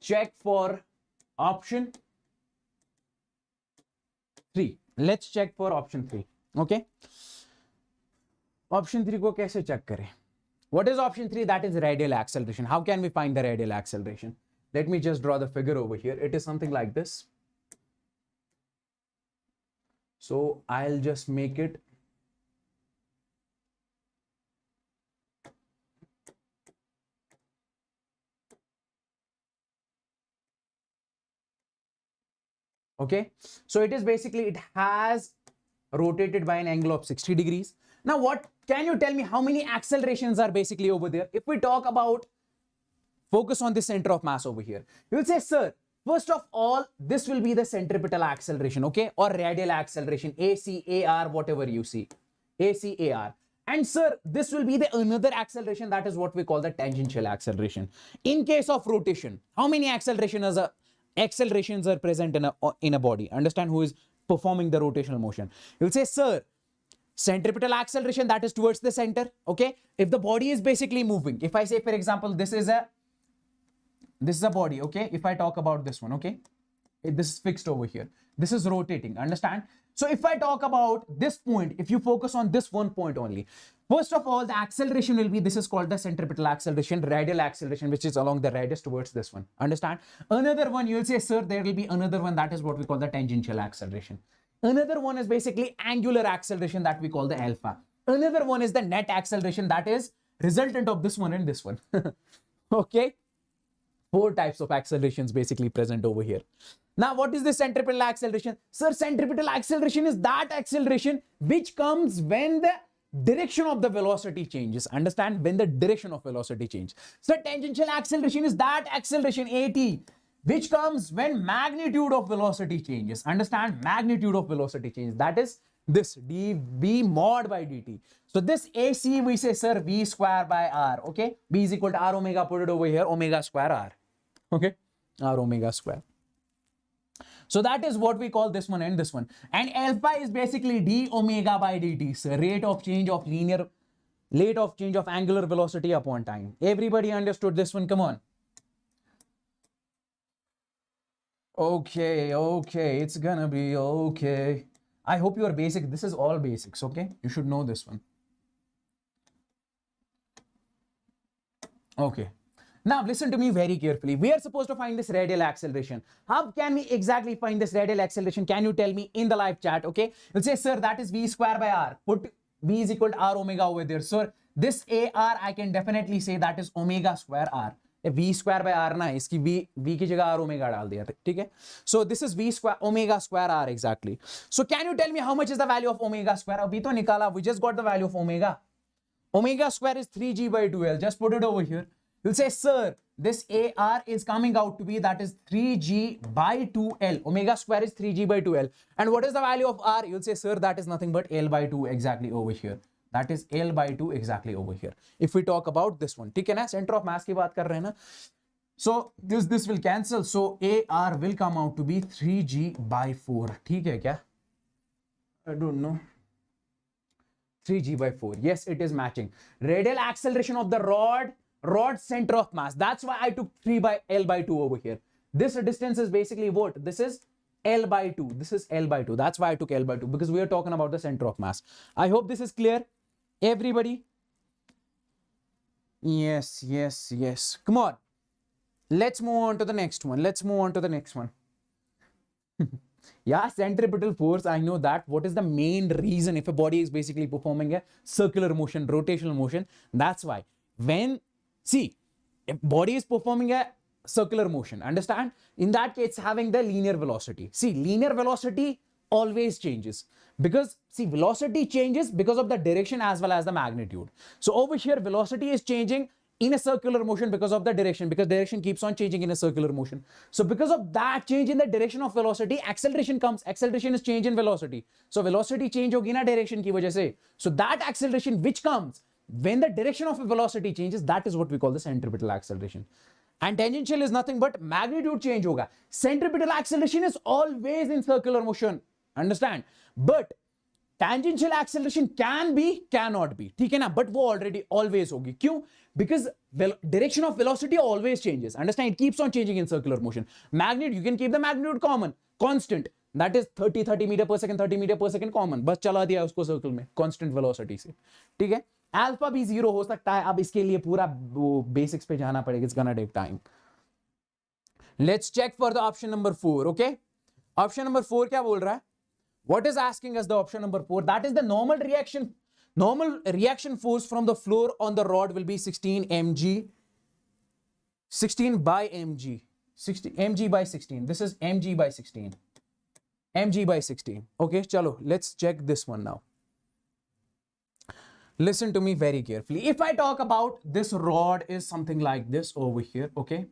check for option 3. Let's check for option 3. Okay. Option 3 को कैसे check करें? What is option 3? That is radial acceleration. How can we find the radial acceleration? Let me just draw the figure over here. It is something like this. So I'll just make it okay. So it is basically, it has rotated by an angle of 60 degrees. Now, what can you tell me how many accelerations are basically over there? If we talk about, focus on the center of mass over here, you will say, sir, first of all, this will be the centripetal acceleration, okay, or radial acceleration, ACAR, whatever you see, ACAR. And sir, this will be the another acceleration, that is what we call the tangential acceleration. In case of rotation, how many accelerations are present in a body? Understand who is performing the rotational motion. You'll say, sir, centripetal acceleration, that is towards the center, okay? If the body is basically moving, if I say, for example, this is a body, okay? If I talk about this one, okay? This is fixed over here. This is rotating, understand? So if I talk about this point, if you focus on this one point only, first of all, the acceleration will be, this is called the centripetal acceleration, radial acceleration, which is along the radius towards this one, understand? Another one, you will say, sir, there will be another one, that is what we call the tangential acceleration. Another one is basically angular acceleration, that we call the alpha. Another one is the net acceleration, that is resultant of this one and this one. Okay. 4 types of accelerations basically present over here. Now, what is the centripetal acceleration? Sir, centripetal acceleration is that acceleration which comes when the direction of the velocity changes. Understand? When the direction of velocity changes. So, tangential acceleration is that acceleration, AT, which comes when magnitude of velocity changes. Understand? Magnitude of velocity changes. That is this dv mod by dt. So this AC we say, sir, v square by r. Okay, b is equal to r omega. Put it over here, omega square r. Okay, r omega square. So that is what we call this one and this one. And alpha is basically d omega by dt. So rate of change of angular velocity upon time. Everybody understood this one? Come on. Okay, it's gonna be okay. I hope you are basic. This is all basics, okay? You should know this one. Okay. Now listen to me very carefully. We are supposed to find this radial acceleration. How can we exactly find this radial acceleration? Can you tell me in the live chat, okay? You'll say, sir, that is v square by r. Put v is equal to r omega over there. So this AR, I can definitely say that is omega square r. v square by r ना इसकी v की जगह r omega डाल दिया, ठीक है? So this is v square omega square r exactly. So can you tell me how much is the value of omega square? अभी तो निकाला, we just got the value of omega. Omega square is 3g by 2l. Just put it over here. You'll say, sir, this AR is coming out to be, that is 3g by 2l. Omega square is 3g by 2l. And what is the value of r? You'll say, sir, that is nothing but l by 2 exactly over here. That is L by 2 exactly over here. If we talk about this one, ठीक है ना? Center of mass की बात कर रहे हैं ना? So this will cancel. So AR will come out to be 3g by 4. ठीक है क्या? I don't know. 3g by 4. Yes, it is matching. Radial acceleration of the rod center of mass. That's why I took 3 by L by 2 over here. This distance is basically what? This is L by 2. This is L by 2. That's why I took L by 2, because we are talking about the center of mass. I hope this is clear. Everybody? Yes. Come on. Let's move on to the next one. Yeah, centripetal force, I know that. What is the main reason if a body is basically performing a circular motion, rotational motion? That's why. See, if body is performing a circular motion, understand? In that case, it's having the linear velocity. See, linear velocity always changes, because see, velocity changes because of the direction as well as the magnitude. So over here, velocity is changing in a circular motion because of the direction, because direction keeps on changing in a circular motion. So because of that change in the direction of velocity, acceleration comes. Acceleration is change in velocity. So velocity change hogi na direction ki wajah se. So that acceleration which comes when the direction of a velocity changes, that is what we call the centripetal acceleration. And tangential is nothing but magnitude change hoga. Centripetal acceleration is always in circular motion. Understand? But tangential acceleration can be, cannot be. ठीक है ना? But वो already always होगी. क्यों? Because direction of velocity always changes. Understand? It keeps on changing in circular motion. Magnitude, you can keep the magnitude common, constant. That is 30 meter per second, 30 meter per second common. बस चला दिया उसको circle में constant velocity से. ठीक है? Alpha भी 0 हो सकता है. अब इसके लिए पूरा basics पे जाना पड़ेगा. It's gonna take time. Let's check for the option number 4. Okay? Option number 4 क्या बोल रहा है? What is asking us the option number 4? That is the normal reaction force from the floor on the rod will be 16 mg. 16 by mg. 60 mg by 16. This is mg by 16. mg by 16. Okay, chalo, let's check this one now. Listen to me very carefully. If I talk about this rod is something like this over here, okay?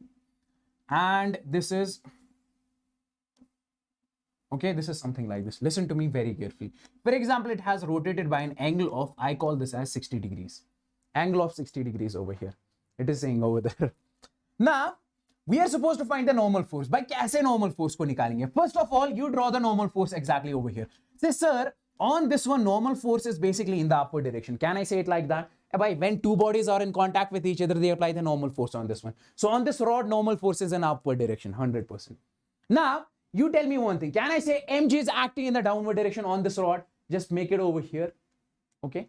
And this is, okay, this is something like this. Listen to me very carefully. For example, it has rotated by an angle of, I call this as 60 degrees. Angle of 60 degrees over here. It is saying over there. Now, we are supposed to find the normal force. By kaise normal force ko nikalenge? First of all, you draw the normal force exactly over here. Say, sir, on this one, normal force is basically in the upward direction. Can I say it like that? When two bodies are in contact with each other, they apply the normal force on this one. So on this rod, normal force is in upward direction, 100%. Now, you tell me one thing. Can I say mg is acting in the downward direction on this rod? Just make it over here. Okay.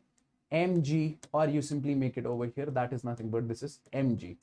mg, or you simply make it over here. That is nothing but this is mg.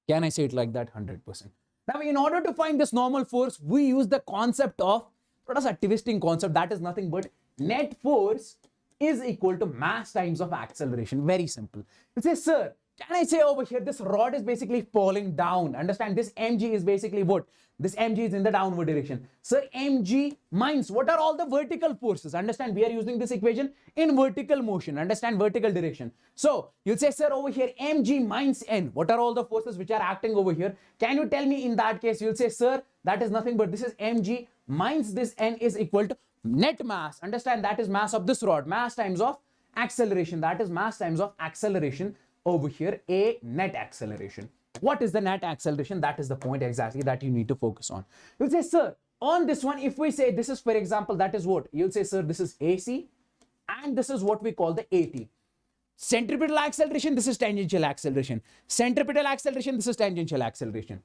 Can I say it like that? 100%. Now, in order to find this normal force, we use the concept of, what is a twisting concept? That is nothing but net force is equal to mass times of acceleration. Very simple. You say, sir, can I say over here, this rod is basically falling down. Understand, this mg is basically what? This mg is in the downward direction. Sir, mg minus, what are all the vertical forces? Understand, we are using this equation in vertical motion. Understand, vertical direction. So, you'll say, sir, over here, mg minus n. What are all the forces which are acting over here? Can you tell me in that case? You'll say, sir, that is nothing but this is mg minus this n is equal to net mass. Understand, that is mass of this rod. Mass times of acceleration. That is mass times of acceleration. Over here, a net acceleration. What is the net acceleration? That is the point exactly that you need to focus on. You'll say, sir, on this one, if we say this is, for example, that is what? You'll say, sir, this is AC, and this is what we call the AT. Centripetal acceleration, this is tangential acceleration. Centripetal acceleration, this is tangential acceleration.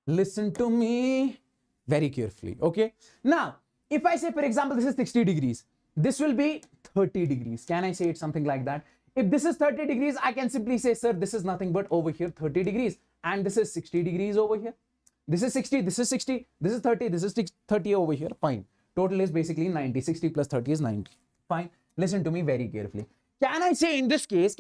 Listen to me very carefully, okay? Now, if I say, for example, this is 60 degrees, this will be 30 degrees. Can I say it something like that? If this is 30 degrees, I can simply say, sir, this is nothing but over here 30 degrees. And this is 60 degrees over here. This is 60, this is 60, this is 30, this is 30 over here. Fine. Total is basically 90. 60 plus 30 is 90. Fine. Listen to me very carefully. Can I say in this case,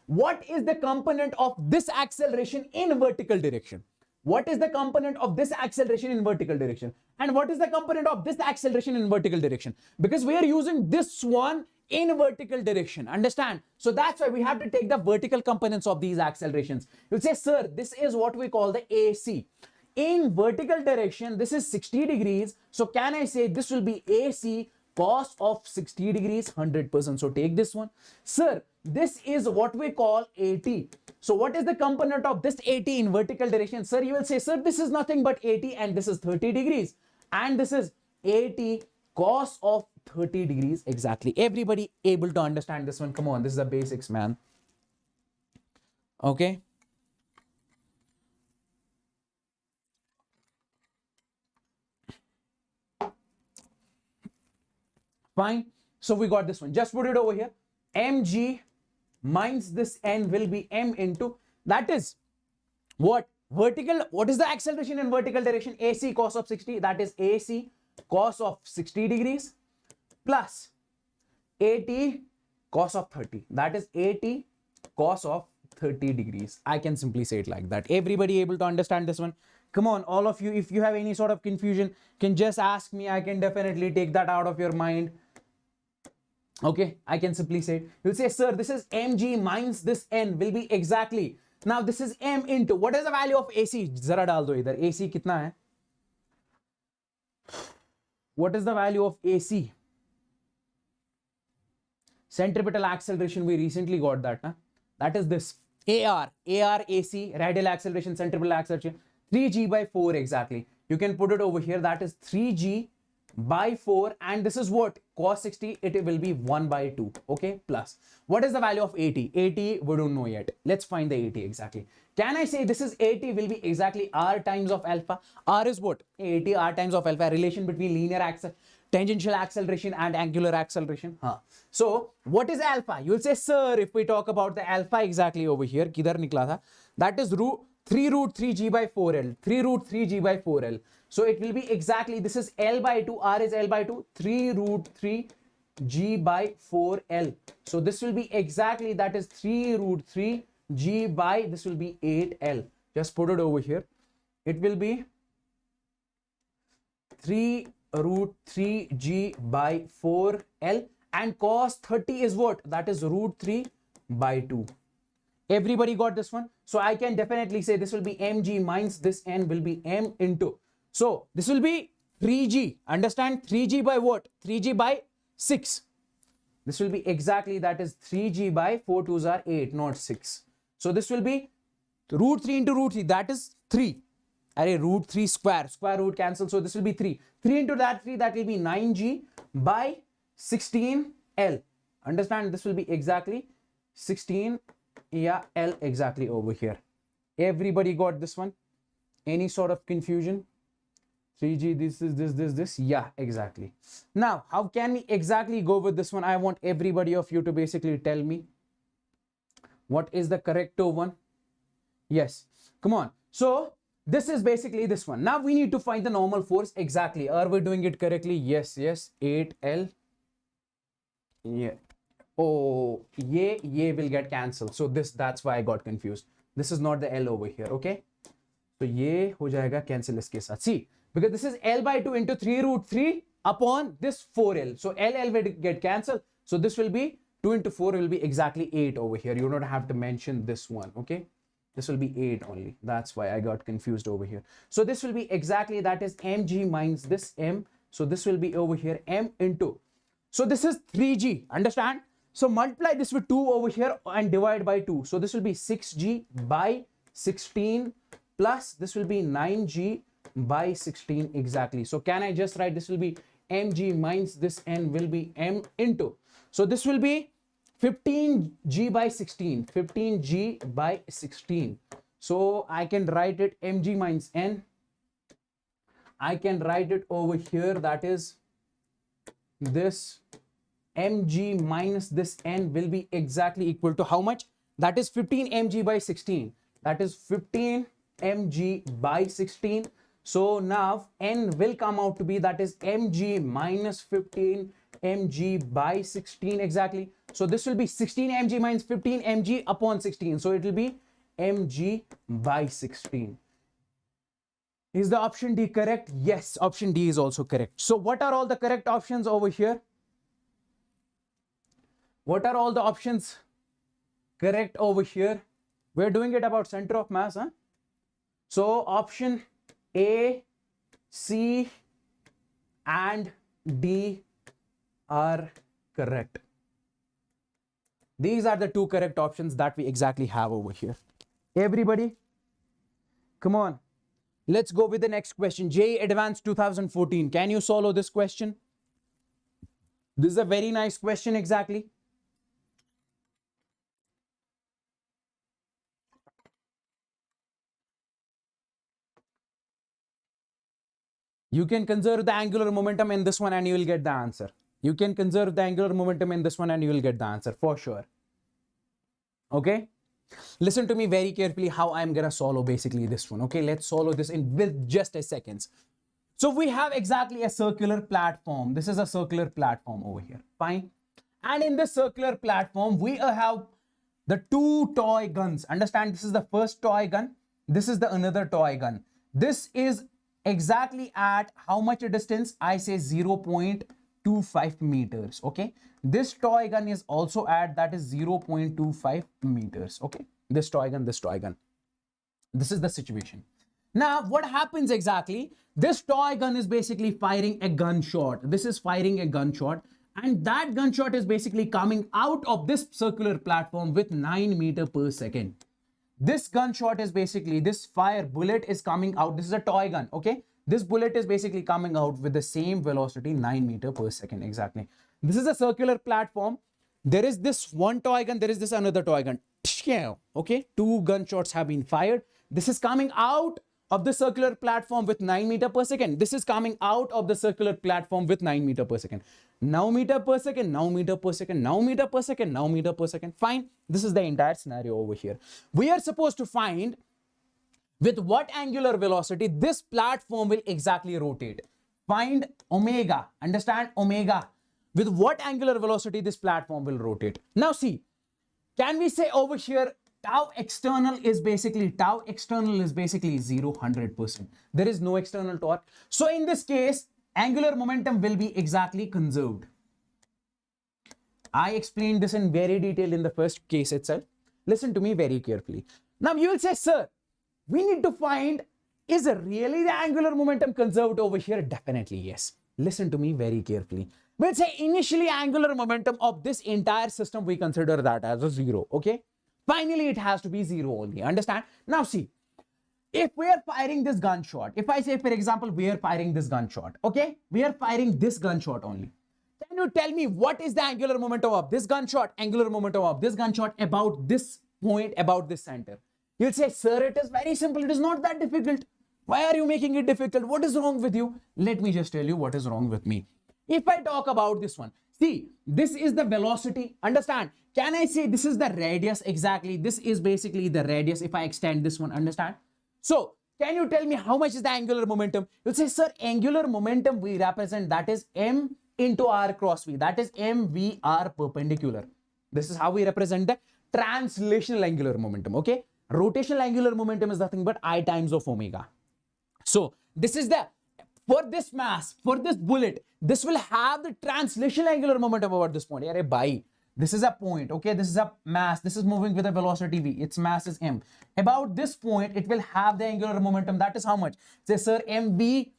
what is the component of this acceleration in vertical direction? What is the component of this acceleration in vertical direction? And what is the component of this acceleration in vertical direction? Because we are using this one in vertical direction. Understand? So that's why we have to take the vertical components of these accelerations. You'll say, sir, this is what we call the AC. In vertical direction, this is 60 degrees. So can I say this will be AC cos of 60 degrees, 100%. So take this one. Sir, this is what we call AT. So what is the component of this AT in vertical direction? Sir, you will say, sir, this is nothing but AT and this is 30 degrees. And this is AT cos of 30 degrees exactly. Everybody able to understand this one? Come on, this is the basics, man. Okay. Fine. So we got this one. Just put it over here. mg minus this n will be m into, that is what? Vertical. What is the acceleration in vertical direction? AC cos of 60. That is AC cos of 60 degrees plus AT cos of 30. That is AT cos of 30 degrees. I can simply say it like that. Everybody able to understand this one? Come on, all of you, if you have any sort of confusion, can just ask me. I can definitely take that out of your mind. Okay, I can simply say it. You'll say, sir, this is mg minus this n will be exactly. Now this is m into, what is the value of AC? Zara dal do idhar. AC kitna hai? What is the value of AC? Centripetal acceleration, we recently got that. Huh? That is this. AR, AC, radial acceleration, centripetal acceleration. 3g by 4 exactly. You can put it over here. That is 3g by 4, and this is what? Cos 60, it will be 1 by 2, okay, plus. What is the value of 80? 80, we don't know yet. Let's find the 80 exactly. Can I say this is 80 will be exactly r times of alpha? R is what? 80 r times of alpha, relation between tangential acceleration and angular acceleration. So what is alpha? You'll say, sir, if we talk about the alpha exactly over here, kidhar nikla tha? That is 3 root 3 g by 4l, 3 root 3 g by 4l. So it will be exactly, this is L by 2, R is L by 2, 3 root 3 G by 4L. So this will be exactly, that is 3 root 3 G by, this will be 8L. Just put it over here. It will be 3 root 3 G by 4L, and cos 30 is what? That is root 3 by 2. Everybody got this one? So I can definitely say this will be mg minus this n will be m into. So this will be 3g. Understand? 3g by what? 3g by 6. This will be exactly, that is 3g by 4 2s are 8, not 6. So this will be root 3 into root 3. That is 3. Array, root 3 square root cancel. So this will be 3. 3 into that 3, that will be 9g by 16l. Understand? This will be exactly 16. Yeah, L exactly over here. Everybody got this one? Any sort of confusion? 3G, this. Yeah, exactly. Now, how can we exactly go with this one? I want everybody of you to basically tell me what is the correct one. Yes, come on. So, this is basically this one. Now, we need to find the normal force exactly. Are we doing it correctly? Yes, 8L. Yeah. Oh, ye will get cancelled. So that's why I got confused. This is not the L over here, okay? So ye ho jayega cancel iske saath. See, because this is L by 2 into 3 root 3 upon this 4L. So L will get cancelled. So this will be 2 into 4 will be exactly 8 over here. You don't have to mention this one, okay? This will be 8 only. That's why I got confused over here. So this will be exactly, that is mg minus this m. So this will be over here m into. So this is 3g. Understand? So multiply this with 2 over here and divide by 2. So this will be 6g by 16 plus this will be 9g by 16 exactly. So can I just write this will be mg minus this n will be m into. So this will be 15g by 16. 15g by 16. So I can write it mg minus n. I can write it over here, that is this mg minus this n will be exactly equal to how much? That is 15 mg by 16. That is 15 mg by 16. So now n will come out to be, that is mg minus 15 mg by 16 exactly. So this will be 16 mg minus 15 mg upon 16. So it will be mg by 16. Is the option D correct? Yes, option D is also correct. So what are all the correct options over here? What are all the options correct over here? We're doing it about center of mass, huh? So option A, C, and D are correct. These are the two correct options that we exactly have over here. Everybody, come on. Let's go with the next question. JEE Advanced 2014. Can you solve this question? This is a very nice question exactly. You can conserve the angular momentum in this one and you will get the answer. You can conserve the angular momentum in this one and you will get the answer for sure. Okay? Listen to me very carefully how I'm gonna solve basically this one. Okay, let's solve this in with just a second. So we have exactly a circular platform. This is a circular platform over here. Fine. And in this circular platform, we have the two toy guns. Understand, this is the first toy gun. This is the another toy gun. This is exactly at how much a distance? I say 0.25 meters. Okay, this toy gun is also at, that is 0.25 meters. Okay, this toy gun. This is the situation. Now what happens exactly? This toy gun is basically firing a gunshot. This is firing a gunshot, and that gunshot is basically coming out of this circular platform with 9 meters per second. This gunshot is basically, this fire bullet is coming out. This is a toy gun. Okay, This bullet is basically coming out with the same velocity, 9 meters per second. Exactly. This is a circular platform. There is this one toy gun, there is this another toy gun. Okay, 2 gunshots have been fired. This is coming out of the circular platform with 9 meters per second. This is coming out of the circular platform with 9 meters per second. Now meter per second, now meter per second, now meter per second, now meter per second. Fine. This is the entire scenario over here. We are supposed to find with what angular velocity this platform will exactly rotate. Find omega. Understand? Omega. With what angular velocity this platform will rotate. Now see, can we say over here tau external is basically 0, 100%. There is no external torque. So in this case, angular momentum will be exactly conserved. I explained this in very detail in the first case itself. Listen to me very carefully. Now you will say, sir, we need to find, is really the angular momentum conserved over here? Definitely yes. Listen to me very carefully. We'll say initially angular momentum of this entire system, we consider that as a 0. Okay. Finally, it has to be 0 only. Understand? Now see, if we are firing this gunshot, if I say, for example, we are firing this gunshot, okay, we are firing this gunshot only. Can you tell me what is the angular momentum of this gunshot, angular momentum of this gunshot about this point, about this center? You'll say, sir, it is very simple. It is not that difficult. Why are you making it difficult? What is wrong with you? Let me just tell you what is wrong with me. If I talk about this one, see, this is the velocity. Understand? Can I say this is the radius? Exactly. This is basically the radius if I extend this one. Understand? So, can you tell me how much is the angular momentum? You'll say, sir, angular momentum we represent, that is m into r cross v. That is mvr perpendicular. This is how we represent the translational angular momentum. Okay. Rotational angular momentum is nothing but I times of omega. So, this is the, for this mass, for this bullet, this will have the translational angular momentum about this point. Arey bhai, this is a point, okay? This is a mass. This is moving with a velocity v. Its mass is m. About this point, it will have the angular momentum. That is how much? Say, sir, mv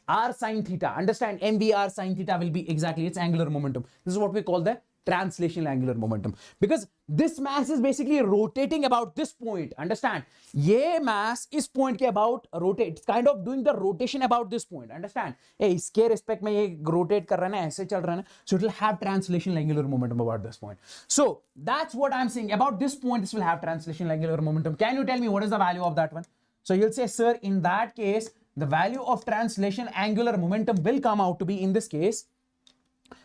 r sine theta. Understand? mv r sine theta will be exactly its angular momentum. This is what we call the translational angular momentum, because this mass is basically rotating about this point. Understand? Ye mass is point ke about rotate. It's kind of doing the rotation about this point. Understand? Hey, iske respect mein ye rotate kar raha hai, aise chal raha hai. So it will have translational angular momentum about this point. So that's what I'm saying. About this point, this will have translational angular momentum. Can you tell me what is the value of that one? So you'll say, sir, in that case, the value of translation angular momentum will come out to be, in this case,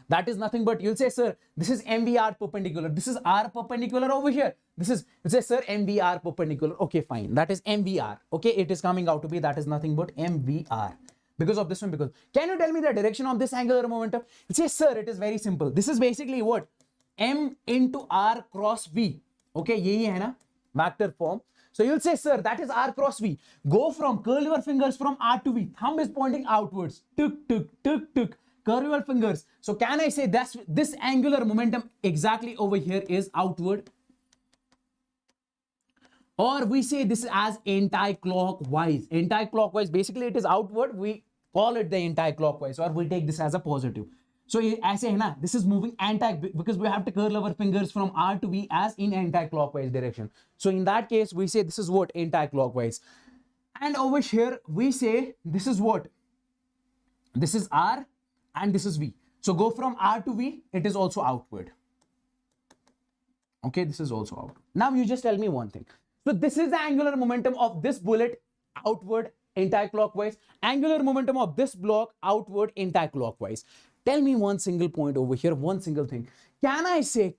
that is nothing but, you'll say, sir, this is MVR perpendicular. This is R perpendicular over here. This is, you say, sir, MVR perpendicular. Okay, fine. That is MVR. Okay, it is coming out to be, that is nothing but MVR. Because of this one, because, can you tell me the direction of this angular momentum? You say, sir, it is very simple. This is basically what? M into R cross V. Okay, yehi hai na? Vector form. So you'll say, sir, that is R cross V. Go from, curl your fingers from R to V. Thumb is pointing outwards. Tuk, tuk, tuk, tuk. Curve your fingers. So can I say that this angular momentum exactly over here is outward? Or we say this as anti-clockwise. Anti-clockwise, basically it is outward. We call it the anti-clockwise, or we take this as a positive. So ऐसे है ना, this is moving anti, because we have to curl our fingers from R to V as in anti-clockwise direction. So in that case, we say this is what? Anti-clockwise. And over here, we say this is what? This is R and this is V. So go from R to V, it is also outward. Okay, this is also outward. Now you just tell me one thing. So this is the angular momentum of this bullet, outward, anti-clockwise. Angular momentum of this block, outward, anti-clockwise. Tell me one single point over here, one single thing. Can I say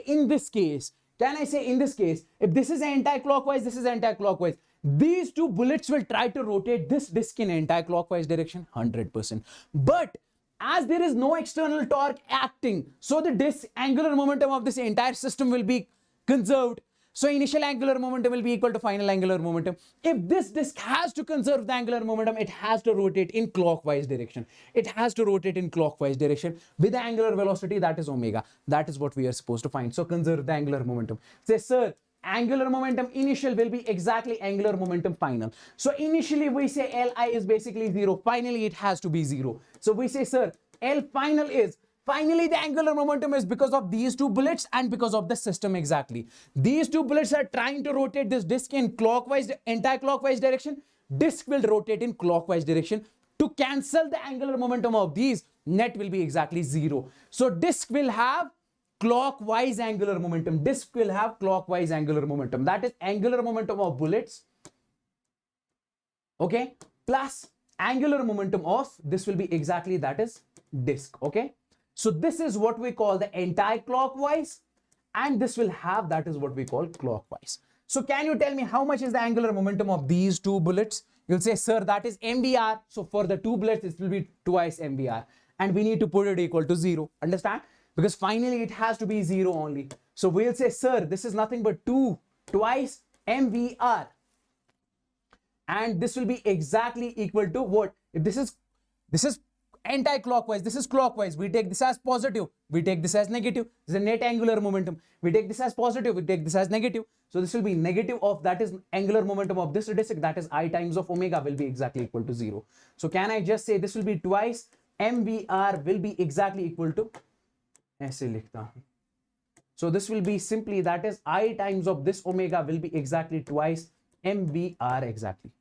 in this case, if this is anti-clockwise, this is anti-clockwise, these two bullets will try to rotate this disc in anti-clockwise direction, 100%. But as there is no external torque acting, so the disc angular momentum of this entire system will be conserved. So initial angular momentum will be equal to final angular momentum. If this disc has to conserve the angular momentum, it has to rotate in clockwise direction. It has to rotate in clockwise direction with the angular velocity, that is omega. That is what we are supposed to find. So conserve the angular momentum. Say, sir, angular momentum initial will be exactly angular momentum final. So initially we say Li is basically 0. Finally, it has to be 0. So we say, sir, L final is, finally the angular momentum is because of these two bullets and because of the system exactly. These two bullets are trying to rotate this disc in clockwise, anti-clockwise direction. disk will rotate in clockwise direction. To cancel the angular momentum of these, net will be exactly 0. So disk will have clockwise angular momentum. Disk will have clockwise angular momentum. That is angular momentum of bullets, okay, plus angular momentum of this will be exactly, that is disk, okay. So this is what we call the anti-clockwise, and this will have, that is what we call clockwise. So can you tell me how much is the angular momentum of these two bullets? You'll say, sir, that is MVR. So for the two bullets, it will be twice MVR, and we need to put it equal to 0. Understand? Because finally it has to be 0 only. So we'll say, sir, this is nothing but twice MVR. And this will be exactly equal to what? If this is anti-clockwise, this is clockwise, we take this as positive, we take this as negative. This is a net angular momentum. We take this as positive, we take this as negative. So this will be negative of, that is angular momentum of this disk, that is I times of omega, will be exactly equal to 0. So can I just say this will be twice MVR will be exactly equal to, ऐसे लिखता हूं. So this will be simply, that is I times of this omega will be exactly twice MVR exactly.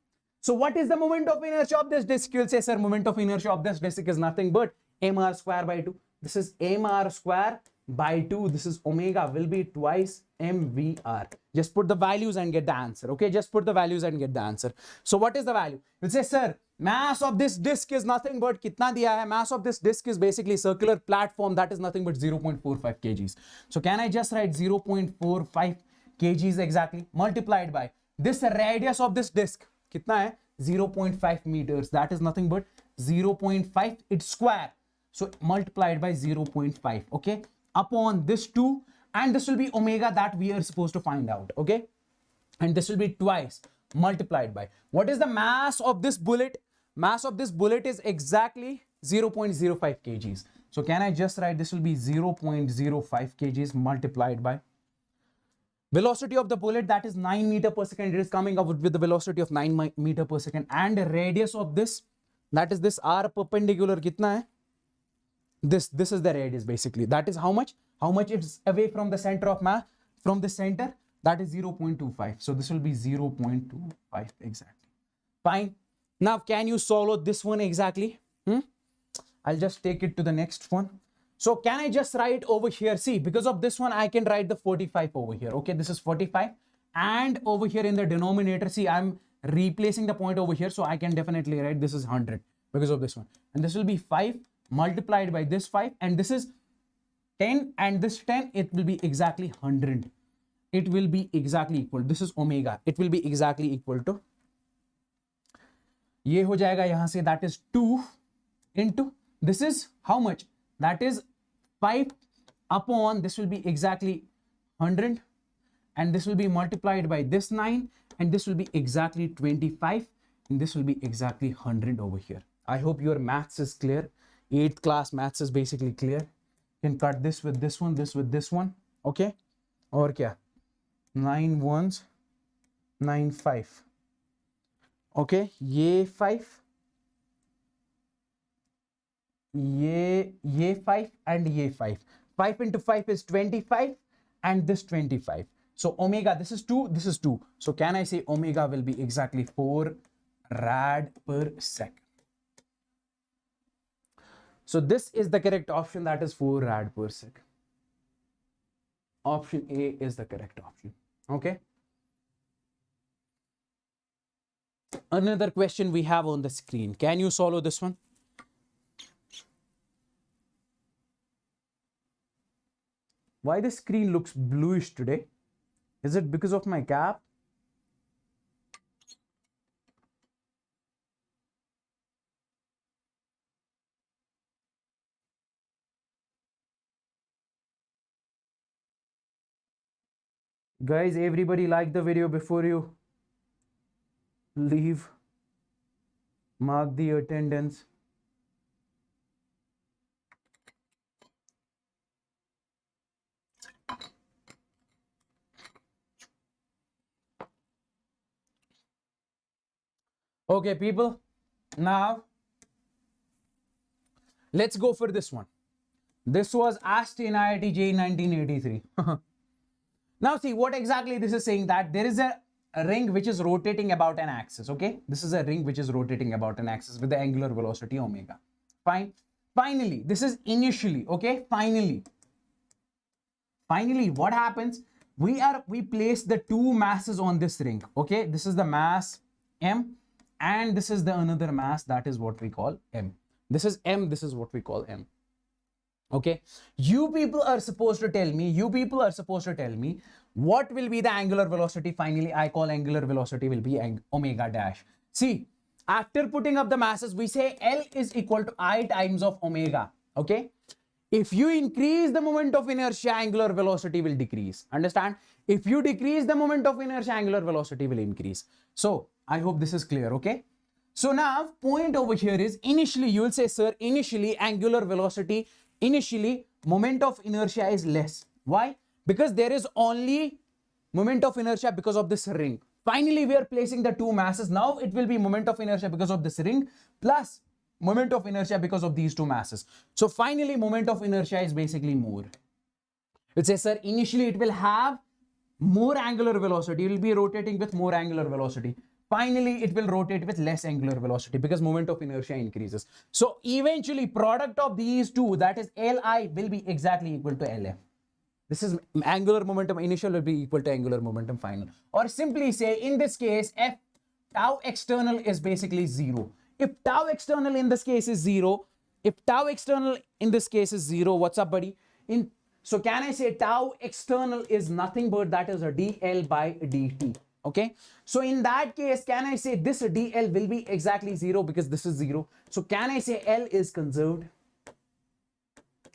So what is the moment of inertia of this disk? You'll say, sir, moment of inertia of this disk is nothing but mr square by 2. This is mr square by 2. This is omega will be twice MVR. Just put the values and get the answer. Okay, just put the values and get the answer. So what is the value? You'll say, sir, mass of this disk is nothing but kitna diya hai? Mass of this disk is basically circular platform, that is nothing but 0.45 kgs. So can I just write 0.45 kgs exactly multiplied by this radius of this disk? Kitna hai? 0.5 meters. That is nothing but 0.5, it's square. So multiplied by 0.5, okay, upon this 2, and this will be omega that we are supposed to find out, okay, and this will be twice multiplied by, what is the mass of this bullet? Mass of this bullet is exactly 0.05 kgs. So can I just write this will be 0.05 kgs multiplied by velocity of the bullet, that is 9 meter per second. It is coming up with the velocity of 9 meter per second, and the radius of this, that is this r perpendicular kitna hai? This is the radius basically. That is how much it's away from the center of mass, from the center, that is 0.25. So this will be 0.25 exactly. Fine. Now can you solve this one exactly? I'll just take it to the next one. So can I just write over here? See, because of this one, I can write the 45 over here. Okay, this is 45. And over here in the denominator, see, I'm replacing the point over here. So I can definitely write this is 100 because of this one. And this will be 5 multiplied by this 5. And this is 10 and this 10, it will be exactly 100. It will be exactly equal. This is omega. It will be exactly equal to, ये हो जाएगा यहाँ से, that is 2 into, this is how much? That is 5 upon, this will be exactly 100, and this will be multiplied by this 9, and this will be exactly 25, and this will be exactly 100 over here. I hope your maths is clear. 8th class maths is basically clear. You can cut this with this one, this with this one, okay? Or kya? 9 ones, 9 5. Okay, ye 5. Ye 5 and ye 5. 5 into 5 is 25 and this 25. So omega, this is 2, this is 2. So can I say omega will be exactly 4 rad per second. So this is the correct option, that is 4 rad per second. Option A is the correct option. Okay. Another question we have on the screen. Can you solve this one? Why the screen looks bluish today? Is it because of my cap? Guys, everybody like the video before you leave. Mark the attendance. Okay, people, now let's go for this one. This was asked in IIT JEE 1983. Now see what exactly this is saying, that there is a a ring which is rotating about an axis. Okay, this is a ring which is rotating about an axis with the angular velocity omega. Fine. Finally, this is initially. Okay, finally what happens, we place the two masses on this ring. Okay, this is the mass m, and this is the another mass, that is what we call m. This is m, this is what we call m. Okay, you people are supposed to tell me what will be the angular velocity. Finally, I call angular velocity will be omega dash. See, after putting up the masses, we say L is equal to I times of omega. Okay, if you increase the moment of inertia, angular velocity will decrease. Understand? If you decrease the moment of inertia, angular velocity will increase. So I hope this is clear. Okay, so now point over here is initially, you will say, sir, initially angular velocity, initially moment of inertia is less. Why? Because there is only moment of inertia because of this ring. Finally, we are placing the two masses. Now it will be moment of inertia because of this ring plus moment of inertia because of these two masses. So finally, moment of inertia is basically more. It says, sir, initially it will have more angular velocity. It will be rotating with more angular velocity. Finally, it will rotate with less angular velocity because moment of inertia increases. So eventually, product of these two, that is Li, will be exactly equal to Lf. This is angular momentum initial will be equal to angular momentum final. Or simply say, in this case, F tau external is basically 0. If tau external in this case is 0, what's up, buddy? So can I say tau external is nothing but that is a dl by dt. Okay, so in that case, can I say this dl will be exactly 0 because this is 0. So can I say L is conserved?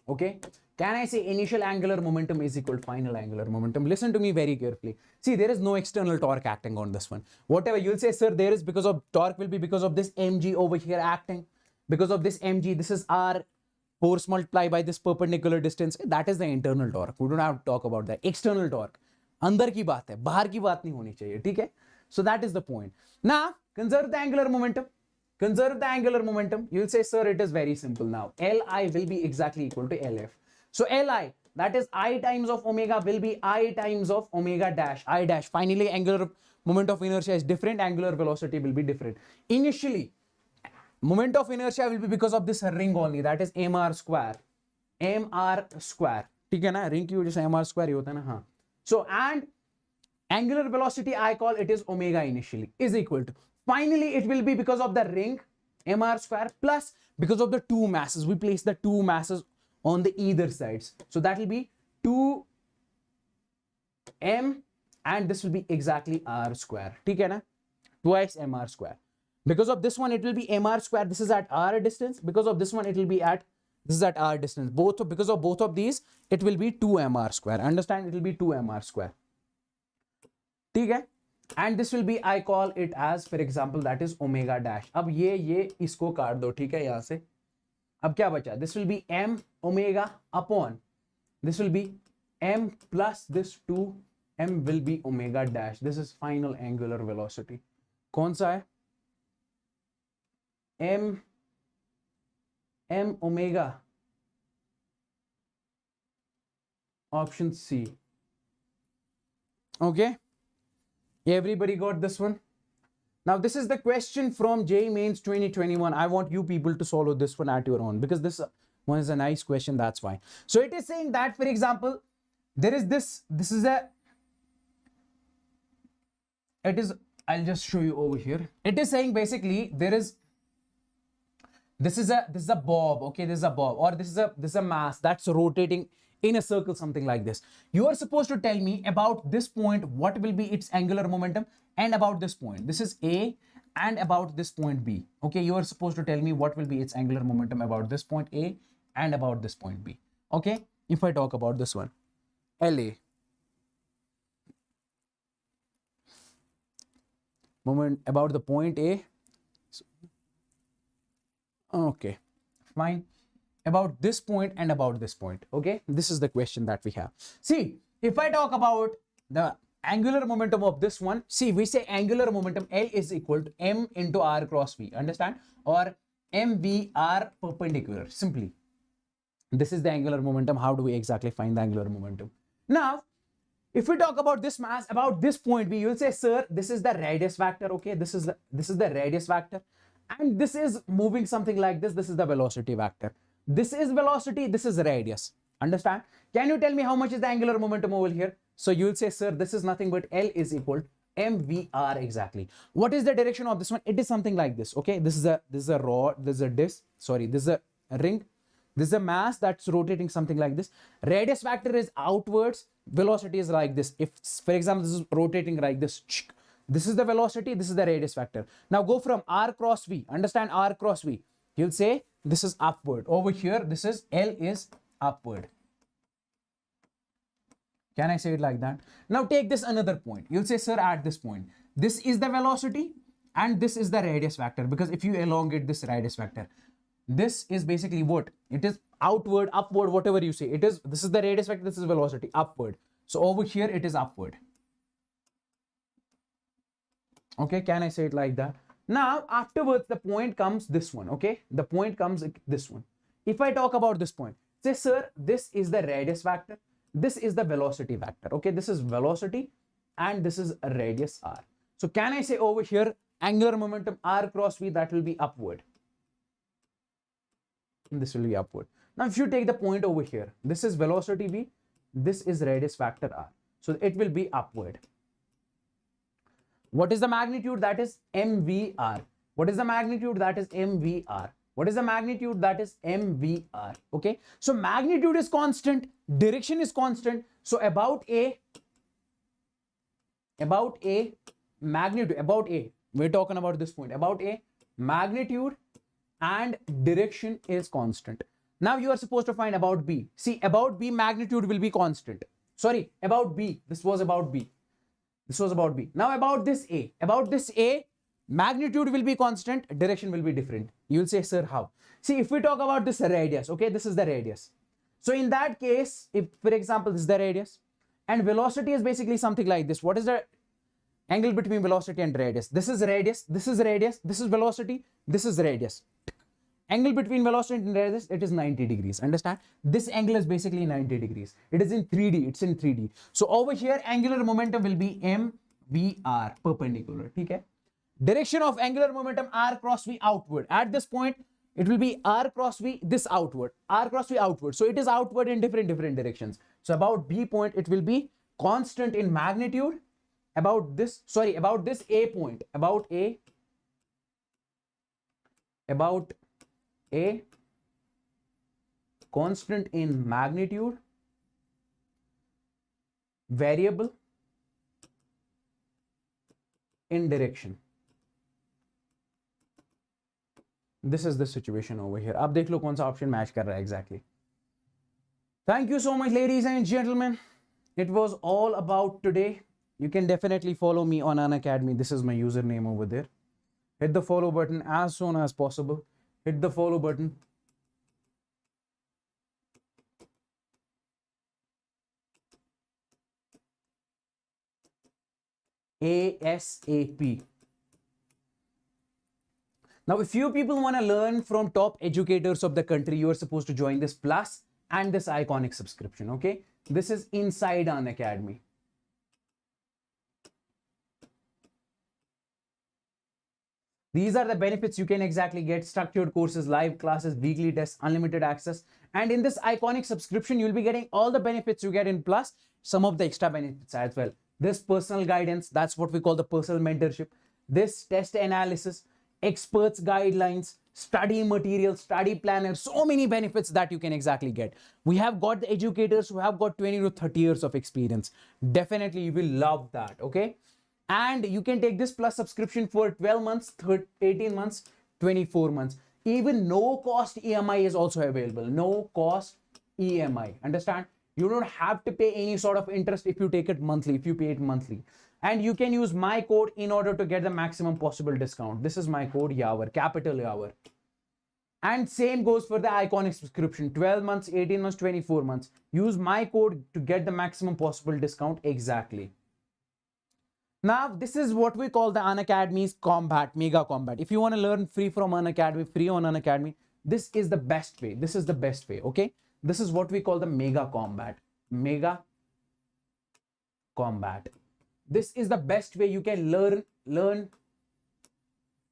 Okay, can I say initial angular momentum is equal to final angular momentum? Listen to me very carefully. See, there is no external torque acting on this one. Whatever you'll say, sir, there is because of torque will be because of this mg over here acting. Because of this mg, this is r force multiplied by this perpendicular distance. That is the internal torque. We don't have to talk about that. External torque. अंदर की बात है, बाहर की बात नहीं होनी चाहिए, ठीक है? So that is the point. Now, conserve the angular momentum. Conserve the angular momentum. You'll say, sir, it is very simple now. Li will be exactly equal to Lf. So Li, that is I times of omega, will be I times of omega dash, I dash. Finally, angular moment of inertia is different. Angular velocity will be different. Initially, moment of inertia will be because of this ring only. That is mr square. mr square. ठीक है ना? Ring की वजह से mr square ही होता है ना? हाँ. So, and angular velocity, I call it is omega initially, is equal to. Finally, it will be because of the ring, mr square, plus because of the two masses. We place the two masses on the either sides. So that will be 2m, and this will be exactly r square. ठीक है ना? Twice mr square. Because of this one, it will be mr square. This is at r distance. Because of this one, it will be at, this is at r distance. Because of both of these, it will be 2mr square. Understand? It will be 2mr square. ठीक है? And this will be, I call it as, for example, that is omega dash. अब ये इसको काट दो, ठीक है, यहाँ से. अब क्या बचा? This will be m omega upon, this will be m plus this 2m will be omega dash. This is final angular velocity. कौन सा है? m omega. Option C. Okay. Everybody got this one? Now, this is the question from JEE Mains 2021. I want you people to solve this one at your own because this one is a nice question. That's why. So it is saying that, for example, there is this is a, it is, I'll just show you over here. It is saying basically there is, this is a bob. Okay, this is a bob, or this is a mass that's rotating in a circle, something like this. You are supposed to tell me about this point, what will be its angular momentum, and about this point. This is A, and about this point B. Okay, you are supposed to tell me what will be its angular momentum about this point A and about this point B. Okay, if I talk about this one, LA. Moment about the point A. Okay, fine. About this point and about this point. Okay, this is the question that we have. See, if I talk about the angular momentum of this one, see, we say angular momentum L is equal to m into r cross v. Understand? Or mvr perpendicular. Simply, this is the angular momentum. How do we exactly find the angular momentum? Now, If we talk about this mass, about this point B, you'll say, sir, this is the radius vector. Okay, this is the radius vector, and this is moving something like this. This is the velocity vector. This is velocity. This is radius. Understand? Can you tell me how much is the angular momentum over here? So you'll say, sir, this is nothing but L is equal to mvr exactly. What is the direction of this one? It is something like this. Okay, this is a rod. This is a disc. Sorry, this is a ring. This is a mass that's rotating something like this. Radius vector is outwards. Velocity is like this. If, for example, this is rotating like this, this is the velocity, this is the radius vector. Now go from r cross v. Understand r cross v. You'll say this is upward. Over here, this is L is upward. Can I say it like that? Now take this another point. You'll say, sir, at this point, this is the velocity and this is the radius vector, because if you elongate this radius vector, this is basically what? It is outward, upward, whatever you say. It is, this is the radius vector, this is velocity, upward. So over here it is upward. Okay, can I say it like that? Now afterwards the point comes this one. Okay, the point comes this one. If I talk about this point, say, sir, this is the radius vector, this is the velocity vector. Okay, this is velocity and this is a radius r. So can I say over here angular momentum r cross v, that will be upward. This will be upward. Now if you take the point over here, this is velocity v, this is radius vector r, so it will be upward. What is the magnitude? That is mvr. What is the magnitude? That is mvr. What is the magnitude? That is mvr. Okay, so magnitude is constant, direction is constant. So about a magnitude, about a, we're talking about this point, about a magnitude and direction is constant. Now you are supposed to find about b. See, about b magnitude will be constant. Sorry, about b. This was about b. This was about b. Now about this a. About this a, magnitude will be constant, direction will be different. You will say, sir, how? See, if we talk about this radius, okay, this is the radius. So in that case, if, for example, this is the radius and velocity is basically something like this. What is the angle between velocity and radius? This is radius, this is radius, this is velocity, this is radius. Angle between velocity and radius, it is 90 degrees. Understand? This angle is basically 90 degrees. It is in 3D. It's in 3D. So over here, angular momentum will be mvr, perpendicular. Okay? Direction of angular momentum r cross v, outward. At this point, it will be r cross v, this outward. R cross v, outward. So it is outward in different directions. So about b point, it will be constant in magnitude. About this a point, about a constant in magnitude, variable in direction. This is the situation over here. अब देख लो कौन सा option match कर रहा है exactly. Thank you so much, ladies and gentlemen. It was all about today. You can definitely follow me on Unacademy. This is my username over there. Hit the follow button as soon as possible. Hit the follow button. ASAP. Now, if you people want to learn from top educators of the country, you are supposed to join this Plus and this Iconic subscription. Okay, this is inside Unacademy. These are the benefits you can exactly get: structured courses, live classes, weekly tests, unlimited access. And in this Iconic subscription, you'll be getting all the benefits you get in Plus, some of the extra benefits as well. This personal guidance, that's what we call the personal mentorship. This test analysis, experts guidelines, study material, study planner, so many benefits that you can exactly get. We have got the educators who have got 20 to 30 years of experience. Definitely you will love that. Okay. And you can take this Plus subscription for 12 months, 18 months, 24 months. Even no cost EMI is also available. No cost EMI. Understand? You don't have to pay any sort of interest if you take it monthly, if you pay it monthly. And you can use my code in order to get the maximum possible discount. This is my code Yawar, capital Yawar. And same goes for the Iconic subscription, 12 months, 18 months, 24 months. Use my code to get the maximum possible discount exactly. Now, this is what we call the Unacademy's combat, mega combat. If you want to learn free from Unacademy, free on Unacademy, this is the best way. This is the best way, okay? This is what we call the mega combat. Mega combat. This is the best way you can learn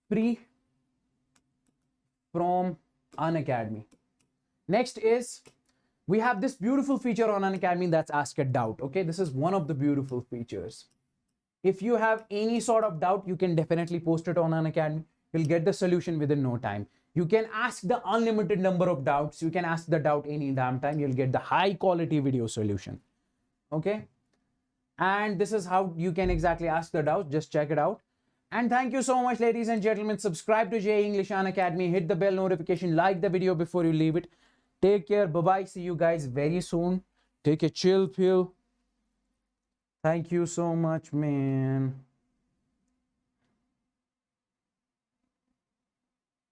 free from Unacademy. Next is we have this beautiful feature on Unacademy, that's Ask a Doubt. Okay, this is one of the beautiful features. If you have any sort of doubt, you can definitely post it on Unacademy. You'll get the solution within no time. You can ask the unlimited number of doubts. You can ask the doubt any damn time. You'll get the high quality video solution. Okay. And this is how you can exactly ask the doubt. Just check it out. And thank you so much, ladies and gentlemen. Subscribe to JEE English Unacademy. Hit the bell notification. Like the video before you leave it. Take care. Bye-bye. See you guys very soon. Take a chill pill. Thank you so much, man.